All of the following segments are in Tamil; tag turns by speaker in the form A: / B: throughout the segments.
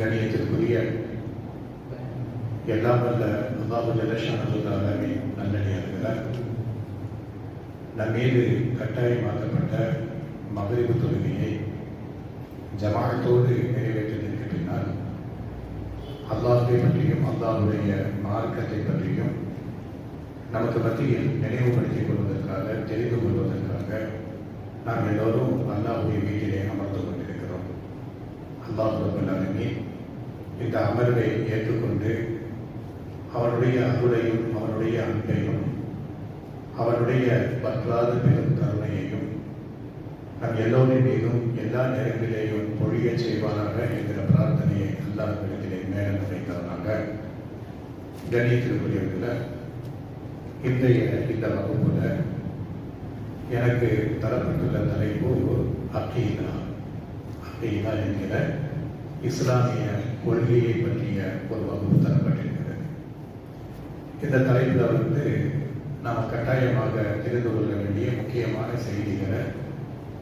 A: கணியத்திற்குரிய எல்லாம் வல்ல அல்லாஹ் ஜல்லஷானஹு தஆலாவின் நல்லடியார்களால் நம் மீது கட்டாயமாக்கப்பட்ட மக்ரிப் தொழுகையை ஜமாஅத்தோடு நிறைவேற்றியதற்கு பின்னால் அல்லாஹ்வை பற்றியும் அல்லாஹ்வுடைய மார்க்கத்தை பற்றியும் நமக்கு மத்தியில் நினைவுபடுத்திக் கொள்வதற்காக தெரிந்து கொள்வதற்காக நாம் எல்லோரும் அல்லாஹ்வுடைய வீட்டிலே அமர்ந்து கொண்டிருக்கிறோம். அல்லாஹ் ரப்பல் ஆலமீன் இந்த அமர்வை ஏற்றுக்கொண்டு அவனுடைய அருளையும் அவனுடைய அன்பையும் அவனுடைய பற்றாத பெரும் கருணையையும் நம் எல்லோரின் மீதும் எல்லா நேரங்களிலேயும் பொழிய செய்வானாக என்கிற பிரார்த்தனையை அல்லாஹ்விடத்திலே மேலும் வைத்தவனாக. கணியத்திற்குரியவர்கள, இன்றைய இந்த வகுப்புல எனக்கு தரப்பட்டுள்ள தலைப்பு அகீதா என்கிற இஸ்லாமிய கொள்கையை பற்றிய ஒரு வகுப்பு தரப்பட்டிருக்கிறது. இந்த தலைப்பில் நாம் கட்டாயமாக தெரிந்து கொள்ள வேண்டிய முக்கியமான செய்திகளை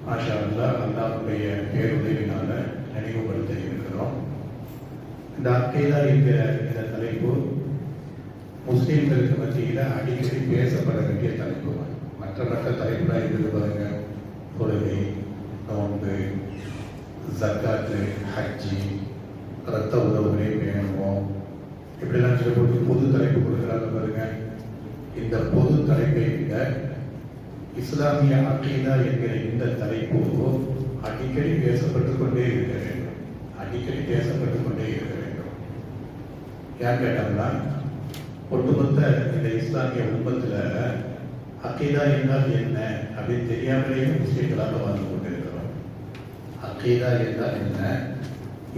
A: மாஷா அல்லாஹ் அல்லாஹ்வுடைய பேருதவினால நினைவுபடுத்த இருக்கிறோம். இந்த அகீதா என்கிற இந்த தலைப்பு முஸ்லீம்களுக்கு மத்தியில் அடிக்கடி பேசப்பட வேண்டிய தலைப்பு. மற்ற தலைப்புலாம் இருக்குது பாருங்க, தொழுகை, நோன்பு, ஜக்காத்து, ஹஜ்ஜி, ரத்த உறவுகளே வேணுமோ, இப்படிலாம் சில போட்டு பொது தலைப்பு கொடுக்குறாங்க பாருங்க. இந்த பொது தலைப்பை விட இஸ்லாமிய அகீதா என்கிற இந்த தலைப்பு அடிக்கடி பேசப்பட்டுக் கொண்டே இருக்க வேண்டும். அடிக்கடி பேசப்பட்டுக் கொண்டே இருக்க வேண்டும். ஏன் கேட்டோம்னா, ஒட்டுமொத்த இந்த இஸ்லாமிய உம்மத்துல அகீதா என்றால் என்ன அப்படின்னு தெரியாமலேயே முஸ்லீம்களாக வாழ்ந்து கொண்டிருக்கிறோம். அகீதா என்றால் என்ன,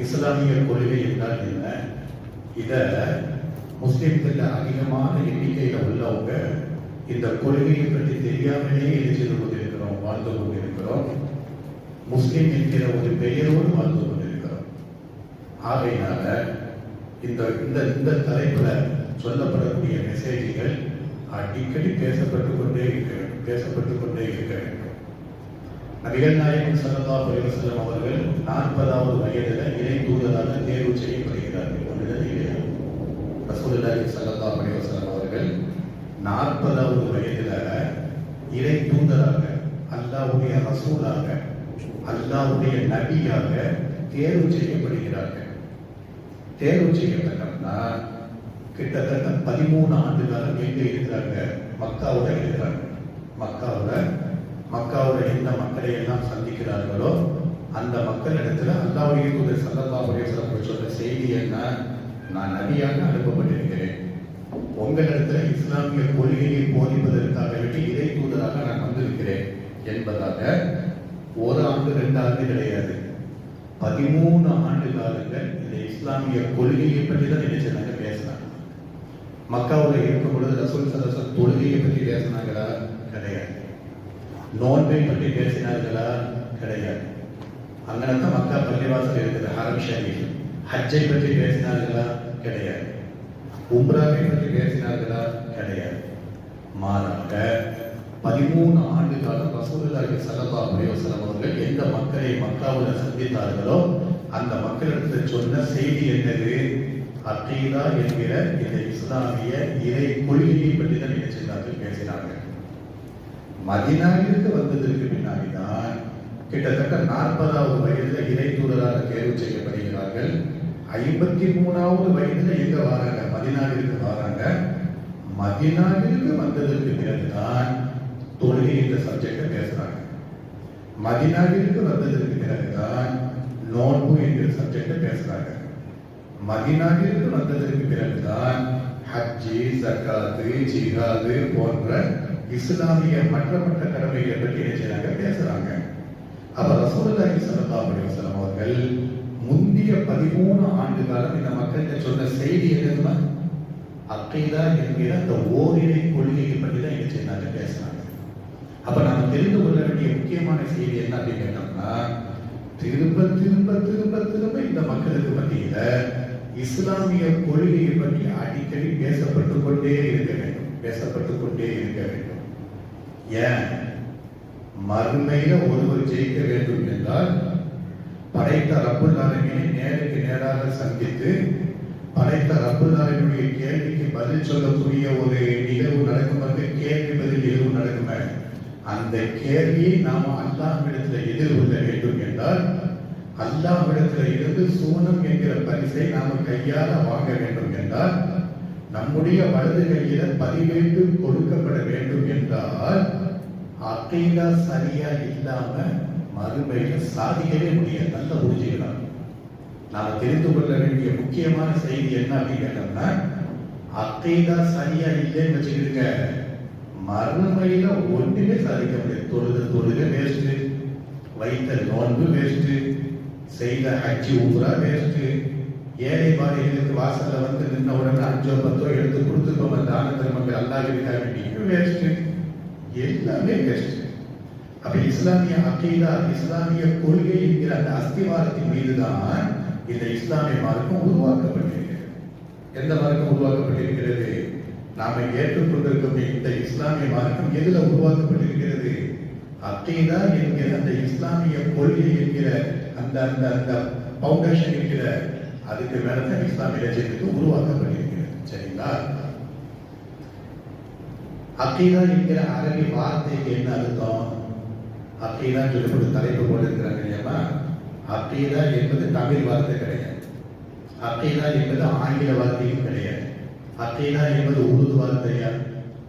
A: இஸ்லாமிய கொள்கை என்றால் என்ன, இத முஸ்லீம்கள் அதிகமான எண்ணிக்கையில உள்ளவங்க இந்த கொள்கையை பற்றி தெரியாமலேயே செய்து கொண்டிருக்கிறோம், வாழ்ந்து கொண்டிருக்கிறோம். முஸ்லீம் என்கிற ஒரு பெயரோடு வாழ்ந்து கொண்டிருக்கிறோம். ஆகையினால இந்த இந்த தலைப்புல சொல்லப்படக்கூடிய மெசேஜ்கள் அடிக்கடி பேசப்பட்டுக் கொண்டே இருக்க வேண்டும். நபிகள் நாயகம் ஸல்லல்லாஹு அலைஹி வஸல்லம் அவர்கள் 40வது வயதில் இறை தூதராக தேர்வு செய்யப்படுகிறார்கள். ரசூலுல்லாஹி ஸல்லல்லாஹு அலைஹி வஸல்லம் அவர்கள் 40வது வயதில் இறை தூதராக, அல்லாஹ்வுடைய ரசூலாக, அல்லாஹ்வுடைய நபியாக தேர்வு செய்யப்படுகிறார்கள். தேர்வு செய்யப்பட்டோம்னா கிட்டத்தட்ட 13 ஆண்டு காலம் எங்க இருக்கிறாங்க? மக்காவுல இருக்கிறாங்க. மக்காவுல எந்த மக்களை எல்லாம் சந்திக்கிறார்களோ அந்த மக்களிடத்துல அல்லாஹ்வுடைய தூதர் ஸல்லல்லாஹு அலைஹி வஸல்லம் சொன்ன செய்தி என்ன? நான் நபியாக அனுப்பப்பட்டிருக்கிறேன், உங்களிடத்துல இஸ்லாமிய கொள்கையை போதிப்பதற்காக வேண்டி இறை தூதராக நான் வந்திருக்கிறேன் என்பதாக 1 ஆண்டு 2 ஆண்டு கிடையாது, 13 ஆண்டு காலங்கள் இந்த இஸ்லாமிய கொள்கையை பற்றி தான் நினைச்சாங்க, பேசினாங்க. மக்காவுல இருக்கும் பொழுது ரசூல் ஸல்லல்லாஹு அலைஹி வஸல்லம் தொழுகையை பற்றி பேசினாங்களா? கிடையாது. நோன்பை பற்றி பேசினார்களா? கிடையாது. அங்கனதான் மக்கா பள்ளிவாசல் இருக்கிற ஹரம் ஷரீஃப். ஹஜ்ஜை பற்றி பேசினார்களா? கிடையாது. உம்ராவை பற்றி பேசினார்களா? கிடையாது. மாறாக 13 ஆண்டு காலம் ரசூலுல்லாஹி ஸல்லல்லாஹு அலைஹி வஸல்லம் அவர்கள் எந்த மக்களை மக்காவுல சந்தித்தார்களோ அந்த மக்களிடத்தில் சொன்ன செய்தி என்னது? அகீதா என்கிற இந்த இஸ்லாமிய இறை கொள்கையை பற்றி தான் நினைச்சிருந்தார்கள், பேசினார்கள். மதீனாவிற்கு வந்ததற்கு பின்னாடிதான் கிட்டத்தட்ட 40வது வயதில் இறை தூதராக தேர்வு செய்யப்படுகிறார்கள். 53வது வயதில் எங்க வராங்க? மதீனாவிற்கு வராங்க. மதீனாவிற்கு வந்ததற்கு பிறகுதான் தொழுகை என்ற சப்ஜெக்டை பேசுறாங்க. மதீனாவிற்கு வந்ததற்கு பிறகுதான் நோன்பு என்கிற சப்ஜெக்டை பேசுறாங்க. மதீனாவிற்கு வந்ததற்கு பிறகுதான் ஹஜ்ஜி, ஜக்காத்து, ஜிஹாது போன்ற இஸ்லாமிய மற்ற கடமைகளை பற்றி என்ன பேசுறாங்க. அப்ப ரசூலுல்லாஹி ஸல்லல்லாஹு அலைஹி வஸல்லம் அவர்கள் முந்திய 13 ஆண்டு காலம் இந்த மக்களுக்கு சொன்ன செய்தி என்னன்னா அகீதா என்கிற அந்த ஓரிரை கொள்கையை பற்றி தான் என்ன செய்யறாங்க, பேசுறாங்க. அப்ப நாம தெரிந்து கொள்ள வேண்டிய முக்கியமான செய்தி என்ன அப்படின்னு கேட்டோம்னா, திரும்ப திரும்ப திரும்ப திரும்ப இந்த மக்களுக்கு மத்தியில இஸ்லாமிய கொள்கையை பற்றி அடிக்கடி பேசப்பட்டுக் கொண்டே இருக்க வேண்டும். ஏன்? மறுமையில ஒருவர் ஜெயிக்க வேண்டும் என்றால் படைத்த ரப்புல் ஆலமீனை நேருக்கு நேராக சந்தித்து படைத்த ரப்புல் ஆலமீனுடைய கேள்விக்கு பதில் சொல்லக்கூடிய ஒரு நிகழ்வு நடக்கும். கேள்வி பதில் நிகழ்வு நடக்குமே, அந்த கேள்வியை நாம் அல்லாஹ்விடத்தில் எதிர்கொள்ள வேண்டும் என்றால் அல்லாஹ்விடத்தில் இருந்து சூனம் என்கிற பரிசை நாம் கையால வாங்க வேண்டும் என்றால் நம்முடைய வலது கையில பதிவேட்டு கொடுக்கப்பட வேண்டும் என்றால் அகீதா சரியா இல்லாம மறுமையில சாதிக்கவே முடியாது. நல்ல புரிஞ்சுக்கலாம். நாம தெரிந்து கொள்ள வேண்டிய முக்கியமான செய்தி என்ன அப்படின்னு கேட்டோம்னா, அகீதா சரியா இல்லைன்னு வச்சுக்கிடுங்க, மறுமையில ஒன்றுமே சாதிக்க முடியாது. தொழுக வேஸ்ட், வைத்த நோன்பு வேஸ்ட், செய்த ஹஜ்ஜி உம்ரா வேஸ்ட், ஏழை பாதைகளுக்கு வாசல்ல வந்து நின்ன உடனே 5 10 எடுத்து கொடுத்துக்கோங்க தான தர்மங்கள் அல்லாஹ்விற்காக வேண்டியும் வேஸ்ட், எல்லாமே வேஸ்ட். அப்ப இஸ்லாமிய அகீதா, இஸ்லாமிய கொள்கை என்கிற அந்த அஸ்திவாரத்தின் மீதுதான் இந்த இஸ்லாமிய மார்க்கம் உருவாக்கப்பட்டிருக்கிறது. எந்த மார்க்கம் உருவாக்கப்பட்டிருக்கிறது? நாம ஏற்றுக்கொண்டிருக்கும் இந்த இஸ்லாமிய மார்க்கம் எதுல உருவாக்கப்பட்டிருக்கிறது? அகீதா என்கிற அந்த இஸ்லாமிய கொள்கை என்கிற அந்த அந்த அந்த பவுண்டேஷன் இருக்கிற அதுக்கு மேலதான் இஸ்லாமிய லட்சியத்துக்கு உருவாக்கப்பட்டிருக்கிறது. சரிங்களா? அகீதா என்கிற அரபி வார்த்தைக்கு என்ன அர்த்தம்? அகீதா சொல்லி தலைப்பு போட்டிருக்கிறாங்க இல்லையா? அகீதா என்பது தமிழ் வார்த்தை கிடையாது. அகீதா என்பது ஆங்கில வார்த்தையும் கிடையாது. அகீதா என்பது உருது வார்த்தையா?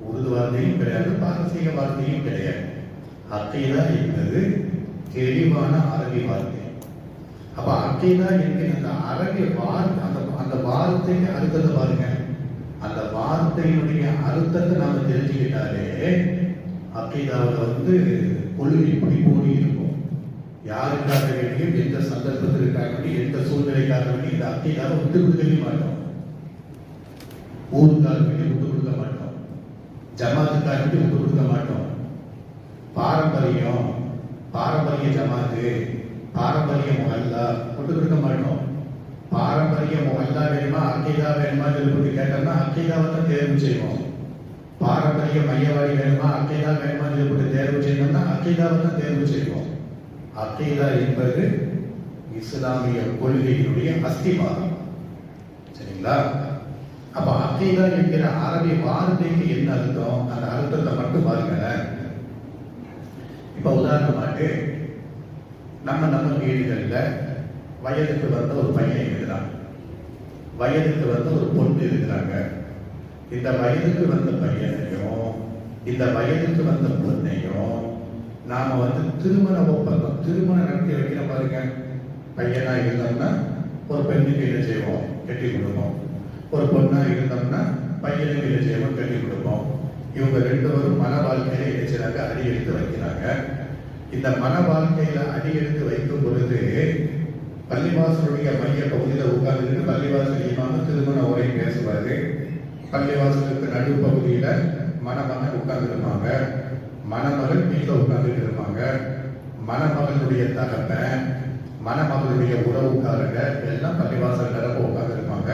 A: உருது வார்த்தையும் கிடையாது, பாரசீக வார்த்தையும் கிடையாது. அகீதா என்பது தெளிவான அரபி வார்த்தை. அப்ப அகீதா என்கிற அந்த அரபி வார்த்தை, அந்த வார்த்தைக்கு அர்த்தத்தை பாருங்க. அந்த வார்த்தையினுடைய அர்த்தத்தை நாம தெரிஞ்சுக்கிட்டாலே அகீதாவில் வந்து கொள்கை இப்படி போடி இருக்கும். யாருக்காக வேண்டியும், எந்த சந்தர்ப்பத்திற்காக வேண்டியும், எந்த சூழ்நிலைக்காக வேண்டியும் இந்த அகீதாவை விட்டு கொடுக்கவே மாட்டோம். ஊருக்காக வேண்டி விட்டு கொடுக்க மாட்டோம், ஜமாத்துக்காக வேண்டி விட்டு கொடுக்க மாட்டோம். பாரம்பரியம், பாரம்பரிய ஜமாத்து, பாரம்பரிய முஹல்லா விட்டு கொடுக்க மாட்டோம். பாரம்பரிய முஹல்லா வேணுமா அகீதா வேணுமா சொல்லி கேட்டோம்னா அகீதாவை தான் தேர்வு செய்வோம். பாரம்பரிய மையவாடி வேணுமா அகீதா வேணுமா சொல்லி தேர்வு செய்யணும்னா அகீதாவை தான் தேர்வு செய்வோம். அகீதா என்பது இஸ்லாமிய கொள்கையினுடைய அஸ்திவாரம். சரிங்களா? அப்ப அகீதா என்கிற அரபி வார்த்தைக்கு என்ன அர்த்தம்? அந்த அர்த்தத்தை மட்டும் பாருங்களேன். இப்ப உதாரணமாட்டு நம்ம வீடுகள்ல வயதுக்கு வந்த ஒரு பையன் இருக்கிறான், வயதுக்கு வந்த ஒரு பொண்ணு இருக்கிறாங்க. இந்த வயதுக்கு வந்த பையனையும் இந்த வயதுக்கு வந்த பொண்ணையும் நாம வந்து திருமண ஒப்பந்தம், திருமணம் நடத்தி வைக்கிற பாருங்க. பையனா இருந்தோம்னா ஒரு பெண்ணுக்கு என்ன செய்வோம்? கட்டி கொடுப்போம். ஒரு பொண்ணா இருந்தோம்னா பையனுக்கு என்ன செய்வோம்? கட்டி கொடுப்போம். இவங்க 2 பேரும் மன வாழ்க்கையில என்ன செய்றாங்க? அடி எடுத்து வைக்கிறாங்க. இந்த மன வாழ்க்கையில அடி எடுத்து வைக்கும் பொழுது பள்ளிவாசலுடைய மைய பகுதியில் உட்கார்ந்து பள்ளிவாசல் இமாம திருமண உரை பேசுவாரு. பள்ளிவாசலுக்கு நடு பகுதியில மணமகன் உட்கார்ந்து இருப்பாங்க, மணமகள் வீட்டில் உட்கார்ந்துட்டு இருப்பாங்க. மணமகளுடைய தகப்பன், மணமகளுடைய உறவுக்காரங்க எல்லாம் பள்ளிவாசல் நிரப்ப உட்கார்ந்து இருப்பாங்க.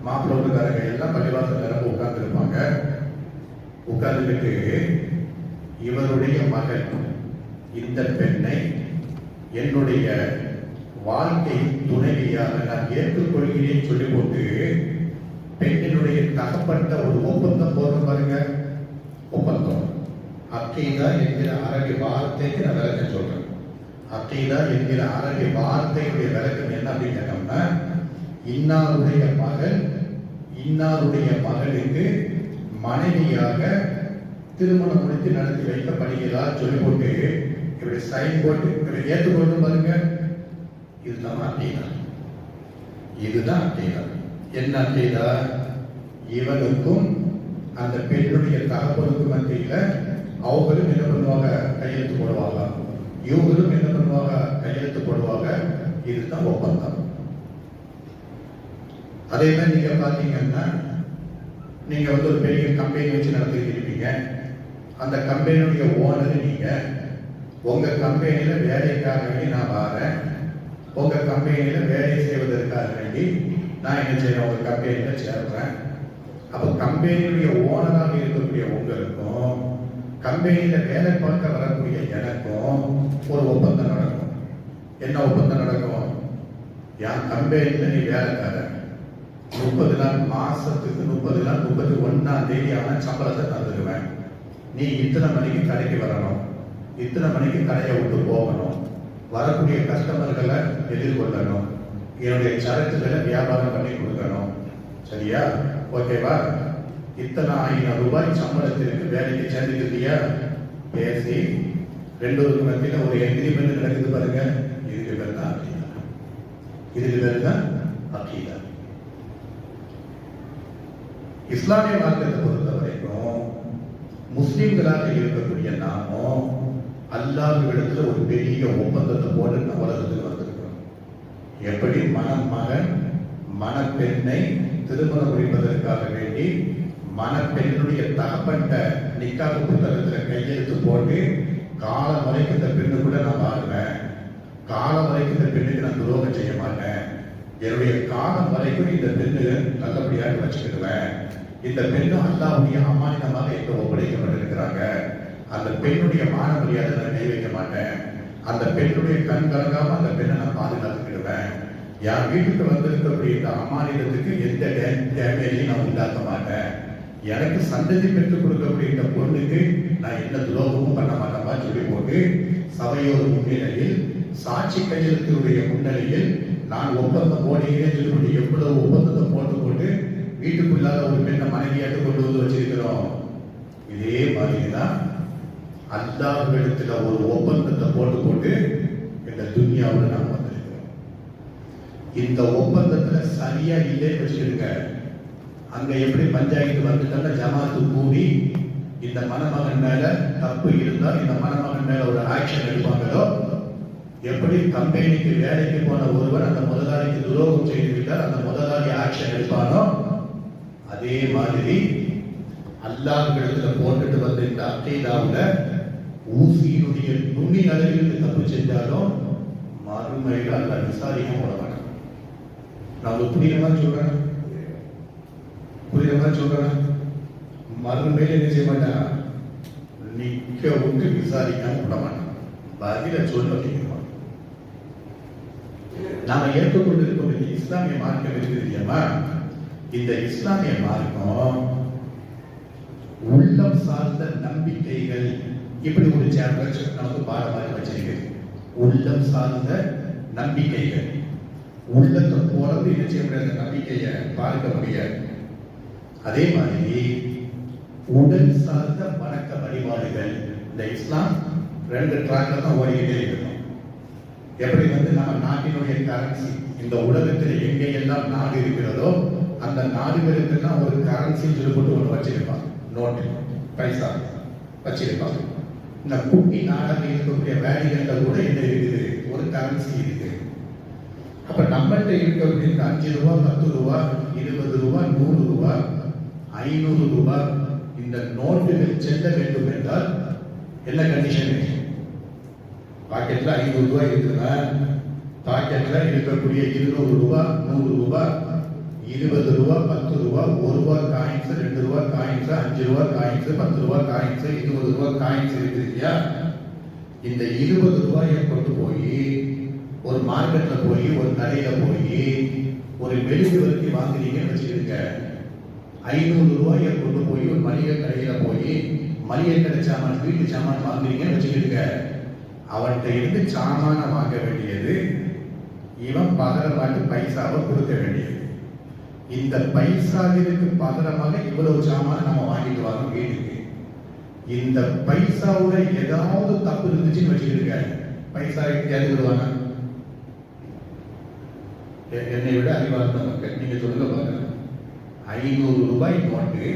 A: மாப்பிள்ளை வீட்டுக்காரங்க எல்லாம் பள்ளிவாசல் நிரப்ப உட்கார்ந்து இருப்பாங்க. உட்கார்ந்துட்டு இவருடைய மகள் இந்த பெண்ணை என்னுடைய வாழ்க்கை துணைவியாக நான் ஏற்றுக்கொள்கிறேன் சொல்லி போட்டு பெண்ணினுடைய தகப்பட்ட ஒரு ஒப்பந்தம் போடுற பாருங்க. ஒப்பந்தம். அகீதா என்கிற அரபி வார்த்தைக்கு நான் விளக்கம் சொல்றேன். அகீதா என்கிற அரபி வார்த்தையுடைய விளக்கம் என்ன அப்படின்னு கேட்டோம்னா, இன்னாருடைய மகள் இன்னாருடைய மகளுக்கு மனைவியாக திருமணம் முடித்து நடத்தி வைக்கப்படுகிறார் சொல்லி போட்டு இப்படி சைன் போட்டு இப்படி ஏற்றுக்கொண்டு பாருங்க. இதுதான் அகீதா. இதுதான் அகீதா. என்ன அகீதா? இவனுக்கும் அந்த பெண்ணுடைய தகப்பனுக்கும் மத்தியில அவங்களும் என்ன பண்ணுவாங்க? கையெழுத்து போடுவாங்க. இவங்களும் என்ன பண்ணுவாங்க? கையெழுத்து போடுவாங்க. இதுதான் ஒப்பந்தம். அதே மாதிரி நீங்க பாத்தீங்கன்னா, நீங்க வந்து ஒரு பெரிய கம்பெனி வச்சு நடத்திட்டு இருப்பீங்க. அந்த கம்பெனியுடைய ஓனர் நீங்க. உங்க கம்பெனியில வேலைக்காக வேண்டி நான் வரேன். உங்க கம்பெனியில வேலை செய்வதற்காக வேண்டி நான் என்ன செய்யறேன்? உங்க கம்பெனியில சேர்றேன். அப்ப கம்பெனியுடைய ஓனராக இருக்கக்கூடிய உங்களுக்கும் கம்பெனியில வேலை பார்க்க வரக்கூடிய எனக்கும் ஒரு ஒப்பந்தம் நடக்கும். என்ன ஒப்பந்தம் நடக்கும்? என் கம்பெனியில் நீ வேலைக்காரன், 30 நாள், மாசத்துக்கு 30 நாள், 31ஆம் தேதி ஆன சம்பளத்தை தந்துடுவேன். நீ இத்தனை மணிக்கு கடைக்கு வரணும், இத்தனை மணிக்கு கடையை விட்டு போகணும், வரக்கூடிய கஸ்டமர்களை எதிர்கொள்ளணும், என்னுடைய சரக்குகளை வியாபாரம் பண்ணி கொடுக்கணும். சரியா? ஓகேவா? இத்தனை 1000 ரூபாய் சம்பளத்திற்கு வேலைக்கு சேர்ந்துக்கிட்டியா? பேசி 2 மத்தியில் ஒரு எக்ரிமெண்ட் நடக்குது பாருங்க. இதுக்கு பேர் தான் அக்கீதா. இதுக்கு பேர் தான் அக்கீதா. இஸ்லாமிய மார்க்கத்தை பொறுத்த வரைக்கும் முஸ்லிம்களாக இருக்கக்கூடிய நாமும் அல்லாஹ்விடத்துல ஒரு பெரிய ஒப்பந்தத்தை போட்டு நம்ம உலகத்துக்கு வந்திருக்கிறோம். எப்படி மணமகன் மணப்பெண்ணை திருமணம் முடிப்பதற்காக வேண்டி மணப்பெண்ணுடைய தகப்பன்ட்ட நிக்காஹ் புத்தகத்துல கையெழுத்து போட்டு காலம் வரைக்கும் இந்த பெண்ணு கூட நான் வாழுவேன், காலம் வரைக்கும் இந்த பெண்ணுக்கு நான் துரோகம் செய்ய மாட்டேன், என்னுடைய காலம் வரைக்கும் இந்த பெண்ணு நல்லபடியாக வச்சுக்கிடுவேன், இந்த பெண்ணு அல்லாஹ்வுடைய அமானிதமாக எங்க ஒப்படைக்கப்பட்டிருக்கிறாங்க, அந்த பெண்ணுடைய மான மரியாதை நான் கை வைக்க மாட்டேன், அந்த பெண்ணுடைய கண் கலங்காம அந்த பெண்ணை நான் பாதுகாத்துக்கிடுவேன், என் வீட்டுக்கு வந்திருக்கக்கூடிய இந்த அமானிதத்துக்கு எந்த டேமேஜையும் நான் உண்டாக்க மாட்டேன், எனக்கு சந்ததி பெற்றுக் கொடுக்கக்கூடிய இந்த பொண்ணுக்கு நான் என்ன துரோகமும் பண்ண மாட்டேமா சொல்லி போட்டு சபையோர் முன்னிலையில் சாட்சி கையெழுத்தினுடைய முன்னிலையில் நான் ஒப்பந்தம் போடுகிறேன் சொல்லி எவ்வளவு ஒப்பந்தத்தை போட்டு வீட்டுக்குள்ளாத ஒரு பெண்ணை மனைவியாக கொண்டு வந்து வச்சிருக்கிறோம். இதே மாதிரிதான் அல்லாஹ்விடத்துல ஒரு ஒப்பந்தத்தை போட்டு இந்த துன்யாவில் நாம் வந்திருக்கிறோம். இந்த ஒப்பந்தத்துல சரியா இல்லைன்னு வச்சுக்கிடுங்க, அங்க எப்படி பஞ்சாயத்து வந்துட்டாங்க, ஜமாத்து கூடி இந்த மணமகன் மேல தப்பு இருந்தால் இந்த மணமகன் மேல ஒரு ஆக்ஷன் எடுப்பாங்களோ, எப்படி கம்பெனிக்கு வேலைக்கு போன ஒருவர் அந்த முதலாளிக்கு துரோகம் செய்து விட்டார், அந்த முதலாளி ஆக்ஷன் எடுப்பானோ, அதே மாதிரி அல்லாஹ்விடத்துல போட்டுட்டு வந்த இந்த அக்கீதாவுல ஊசியினுடைய நுனி அளவில் தப்பு செஞ்சாலும் மறுமையில் அல்லாஹ் விசாரிக்க போட மாட்டான். நான் புரியுற மாதிரி சொல்றேன், மறுமையில் என்ன செய்ய மாட்டான், நிக்க விட்டு விசாரிக்காம விட மாட்டான், பதில சொல்ல வைக்கணும். நாம ஏற்றுக்கொண்டிருக்கும் இந்த இஸ்லாமிய மார்க்கம் இருக்குது இல்லையா, இந்த இஸ்லாமிய மார்க்கம் உள்ளம் சார்ந்த நம்பிக்கைகள் இப்படி ஒரு சாப்டர் நமக்கு பாடமாக வச்சிருக்கு. உள்ளம் சார்ந்த நம்பிக்கைகள், உள்ளத்தை போறது என்ன செய்ய முடியாது, நம்பிக்கையை பார்க்க முடியாது. அதே மாதிரி உடல் சார்ந்த வணக்க வழிபாடுகள், இந்த இஸ்லாம் 2 ட்ராக்ல தான் ஓடிக்கிட்டே இருக்கணும். எப்படி நம்ம நாட்டினுடைய கரன்சி, இந்த உலகத்தில் எங்கெல்லாம் நாடு இருக்கிறதோ அந்த நாடுகளுக்கெல்லாம் ஒரு கரன்சி சொல்லி போட்டு ஒன்று வச்சிருப்பாங்க, நோட்டு பைசா வச்சிருப்பாங்க. இந்த குட்டி நாடாக இருக்கக்கூடிய வேலைகள்ல கூட என்ன இருக்குது, ஒரு கரன்சி இருக்கு. அப்ப நம்மகிட்ட இருக்கக்கூடிய 5 ரூபாய், 10 ரூபாய், 20 ரூபாய், 100 ரூபாய், 500 ரூபாய் இந்த நோட்டுகள் செல்ல வேண்டும் என்றால் என்ன கண்டிஷன்? பாக்கெட்ல 500 ரூபாய் இருக்குதுன்னா பாக்கெட்ல இருக்கக்கூடிய 200 ரூபாய், 100 ரூபாய், 20 ரூபாய், 10 ரூபாய், 1 ரூபாய் காயின்ஸ், 2 ரூபாய் காயின்ஸ், 5 ரூபாய் காயின்ஸ், 10 ரூபாய் காயின்ஸ், 20 ரூபாய் காயின்ஸ் இருக்கு இல்லையா? இந்த 20 ரூபாயை கொண்டு போய் ஒரு மார்க்கெட்ல போய் ஒரு கடையில போய் ஒரு மெழுகுவர்த்தி வாங்குறீங்கன்னு வச்சுக்கிடுங்க. 500 ரூபாயை கொண்டு போய் ஒரு மளிகை கடையில போய் மளிகை கடை சாமான், வீட்டு சாமான் வாங்குறீங்கன்னு வச்சுக்கிடுங்க. அவன்கிட்ட இருந்து சாமான வாங்க வேண்டியது, இவன் பகரமாட்டு பைசாவை கொடுக்க வேண்டியது. இந்த பைசாவிற்கு பகரமாக இவ்வளவு சாமான நம்ம வாங்கிட்டு வாங்க வீட்டுக்கு. இந்த பைசாவோட ஏதாவது தப்பு இருந்துச்சுன்னு வச்சுக்கிடுங்க, பைசா கேட்டுக்கிடுவாங்க. என்னை விட அறிவார்ந்த மக்கள் நீங்க சொல்லுங்க பாருங்க. 500 ரூபாய் நோட்டு,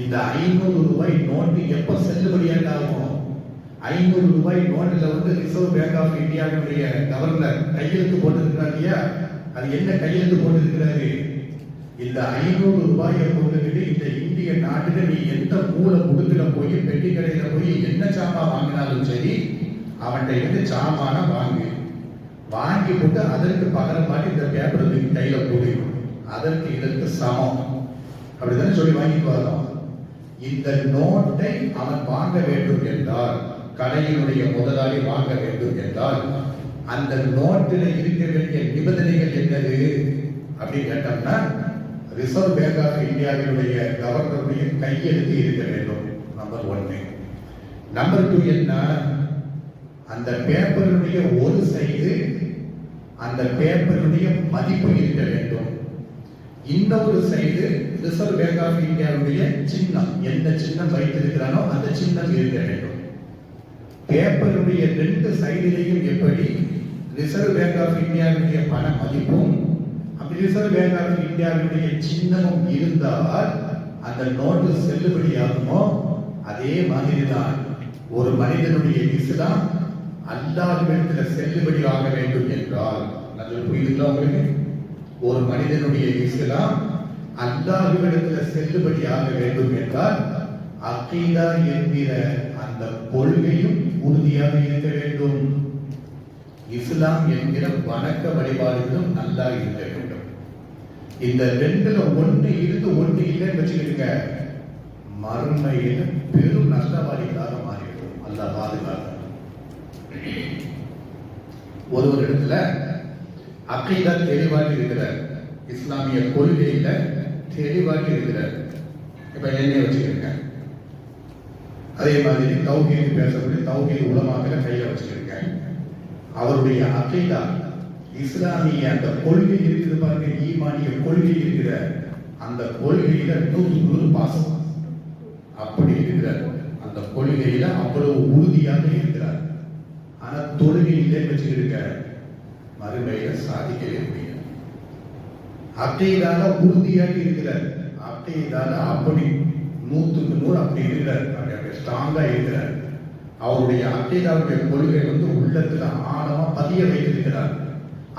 A: இந்த 500 ரூபாய் நோட்டு எப்ப செல்லுபடியாக ஆகும்? 500 ரூபாய் நோட்டுல ரிசர்வ் பேங்க் ஆஃப் இந்தியாவுடைய கவர்னர் கையெழுத்து போட்டிருக்கிறார் இல்லையா? அது என்ன கையெழுத்து போட்டிருக்கிறாரு? இந்த 500 ரூபாயை கொண்டுகிட்டு இந்த இந்திய நாட்டுல நீ எந்த மூல முடுக்குல போய் பெட்டி கடையில போய் என்ன சாமான் வாங்கினாலும் சரி, அவன்கிட்ட இருந்து சாமான வாங்கி போட்டு அதற்கு பகரமாட்டி இந்த பேப்பர் கையில போடுவோம், அதற்கு இதற்கு சமம் அப்படித்தானே சொல்லி வாங்கிட்டு வரோம். இந்த நோட்டை அவன் வாங்க வேண்டும் என்றால், கடையினுடைய முதலாளி வாங்க வேண்டும் என்றால் அந்த நோட்டில் இருக்க வேண்டிய நிபந்தனைகள் என்னது அப்படின்னு கேட்டோம்னா, ரிசர்வ் பேங்க் ஆஃப் இந்தியாவினுடைய கவர்னருடைய கையெழுத்து இருக்க வேண்டும். நம்பர் 1. நம்பர் 2 என்ன, அந்த பேப்பருடைய ஒரு சைடு அந்த பேப்பருடைய மதிப்பு இருக்க வேண்டும். இன்னொரு சைடு ரிசர்வ் பேங்க் ஆஃப் இந்தியாவுடைய சின்னம், எந்த சின்னம் வைத்திருக்கிறானோ அந்த சின்னம் இருக்க வேண்டும். பேப்பருடைய 2 சைடிலையும் எப்படி ரிசர்வ் பேங்க் ஆஃப் இந்தியாவுடைய பண மதிப்பும் அப்படி ரிசர்வ் பேங்க் ஆஃப் இந்தியாவுடைய சின்னமும் இருந்தால் அந்த நோட்டு செல்லுபடியாகுமோ, அதே மாதிரி தான் ஒரு மனிதனுடைய இஸ்லாம் அல்லாஹ்விடத்தில் செல்லுபடி ஆக வேண்டும் என்றால், நல்ல புரியுதுங்களா உங்களுக்கு? ஒரு மனிதனுடைய இஸ்லாம் அல்லாஹ்விடத்தில் செல்லுபடி ஆக வேண்டும் என்றால் அகீதா என்கிற அந்த கொள்கையும் உறுதியாக இருக்க வேண்டும். இஸ்லாம் என்கிற வணக்க வழிபாடுகளும் நல்லா இருக்க வேண்டும். இந்த 2ல ஒன்று இருந்து ஒன்று இல்லைன்னு வச்சுக்கிட்டுங்க, மறுமையில் பெரும் நஷ்டவாதிகளாக மாறிவிடும். அல்லாஹ் பாதுகாக்க. ஒரு இடத்துல அகீதா தெளிவாக இருக்கிறார், இஸ்லாமிய கொள்கையில தெளிவாக இருக்கிறார். இப்ப என்ன வச்சுக்கிருங்க, அதே மாதிரி தௌஹீத் பேசக்கூடிய தௌஹீத் உலமாக்களை கையில வச்சுக்கிருங்க. அவருடைய அகீதா இஸ்லாமிய அந்த கொள்கை இருக்குது பாருங்க, ஈமானிய கொள்கை இருக்கிற அந்த கொள்கையில 100% பாசம் அப்படி இருக்கிறார். அந்த கொள்கையில அவ்வளவு உறுதியாக இருக்கிறார். ஆனா தொழுகையிலே வச்சுக்கிருக்க மறுமையில சாதிக்கவே முடியாது. அகீதால உறுதியாக இருக்கிறார். அகீதால அப்படி 100க்கு 100 அப்படி இருக்கிறார். அப்படி ஸ்ட்ராங்கா இருக்கிறார். அவருடைய அகீதாவுடைய கொள்கை உள்ளத்துல ஆழமா பதிய வைத்திருக்கிறார்.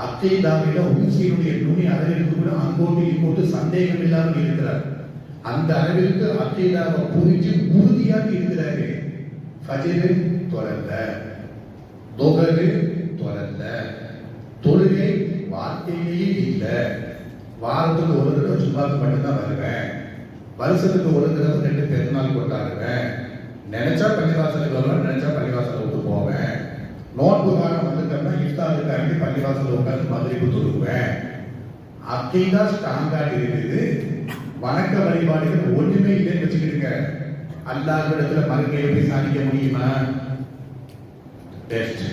A: அகீதாவில ஊசியினுடைய நுனி அளவிற்கு கூட அங்கோட்டு இங்கோட்டு சந்தேகம் இல்லாமல் இருக்கிறார். அந்த அளவிற்கு அகீதாவை புரிஞ்சு உறுதியாக இருக்கிறாரு. ஃபஜ்ர் தொடரல, துஹர் தொடரல, தொழுகை வார்த்தையிலேயே இல்லை. வாரத்துக்கு ஒரு தடவை ஜும்மாக்கு மட்டும்தான் வருவேன், வருஷத்துக்கு ஒரு தடவை 2 பெருநாள் கொண்டாடுவேன், நினைச்சா பள்ளிவாசலுக்கு வருவேன், நினைச்சா பள்ளிவாசலை விட்டு போவேன், நோன்பு காலம் வந்துட்டோம்னா இஃப்தாருக்கு பள்ளிவாசல் உட்காந்து மகரிபு தொழுவேன். அகீதா ஸ்ட்ராங்கா இருக்குது. வணக்க வழிபாடுகள் ஒண்ணுமே இல்லைன்னு வச்சுக்கிடுங்க. அல்லாஹ்விடத்துல மறுமையை போய் சாதிக்க முடியுமா? டெஸ்ட்.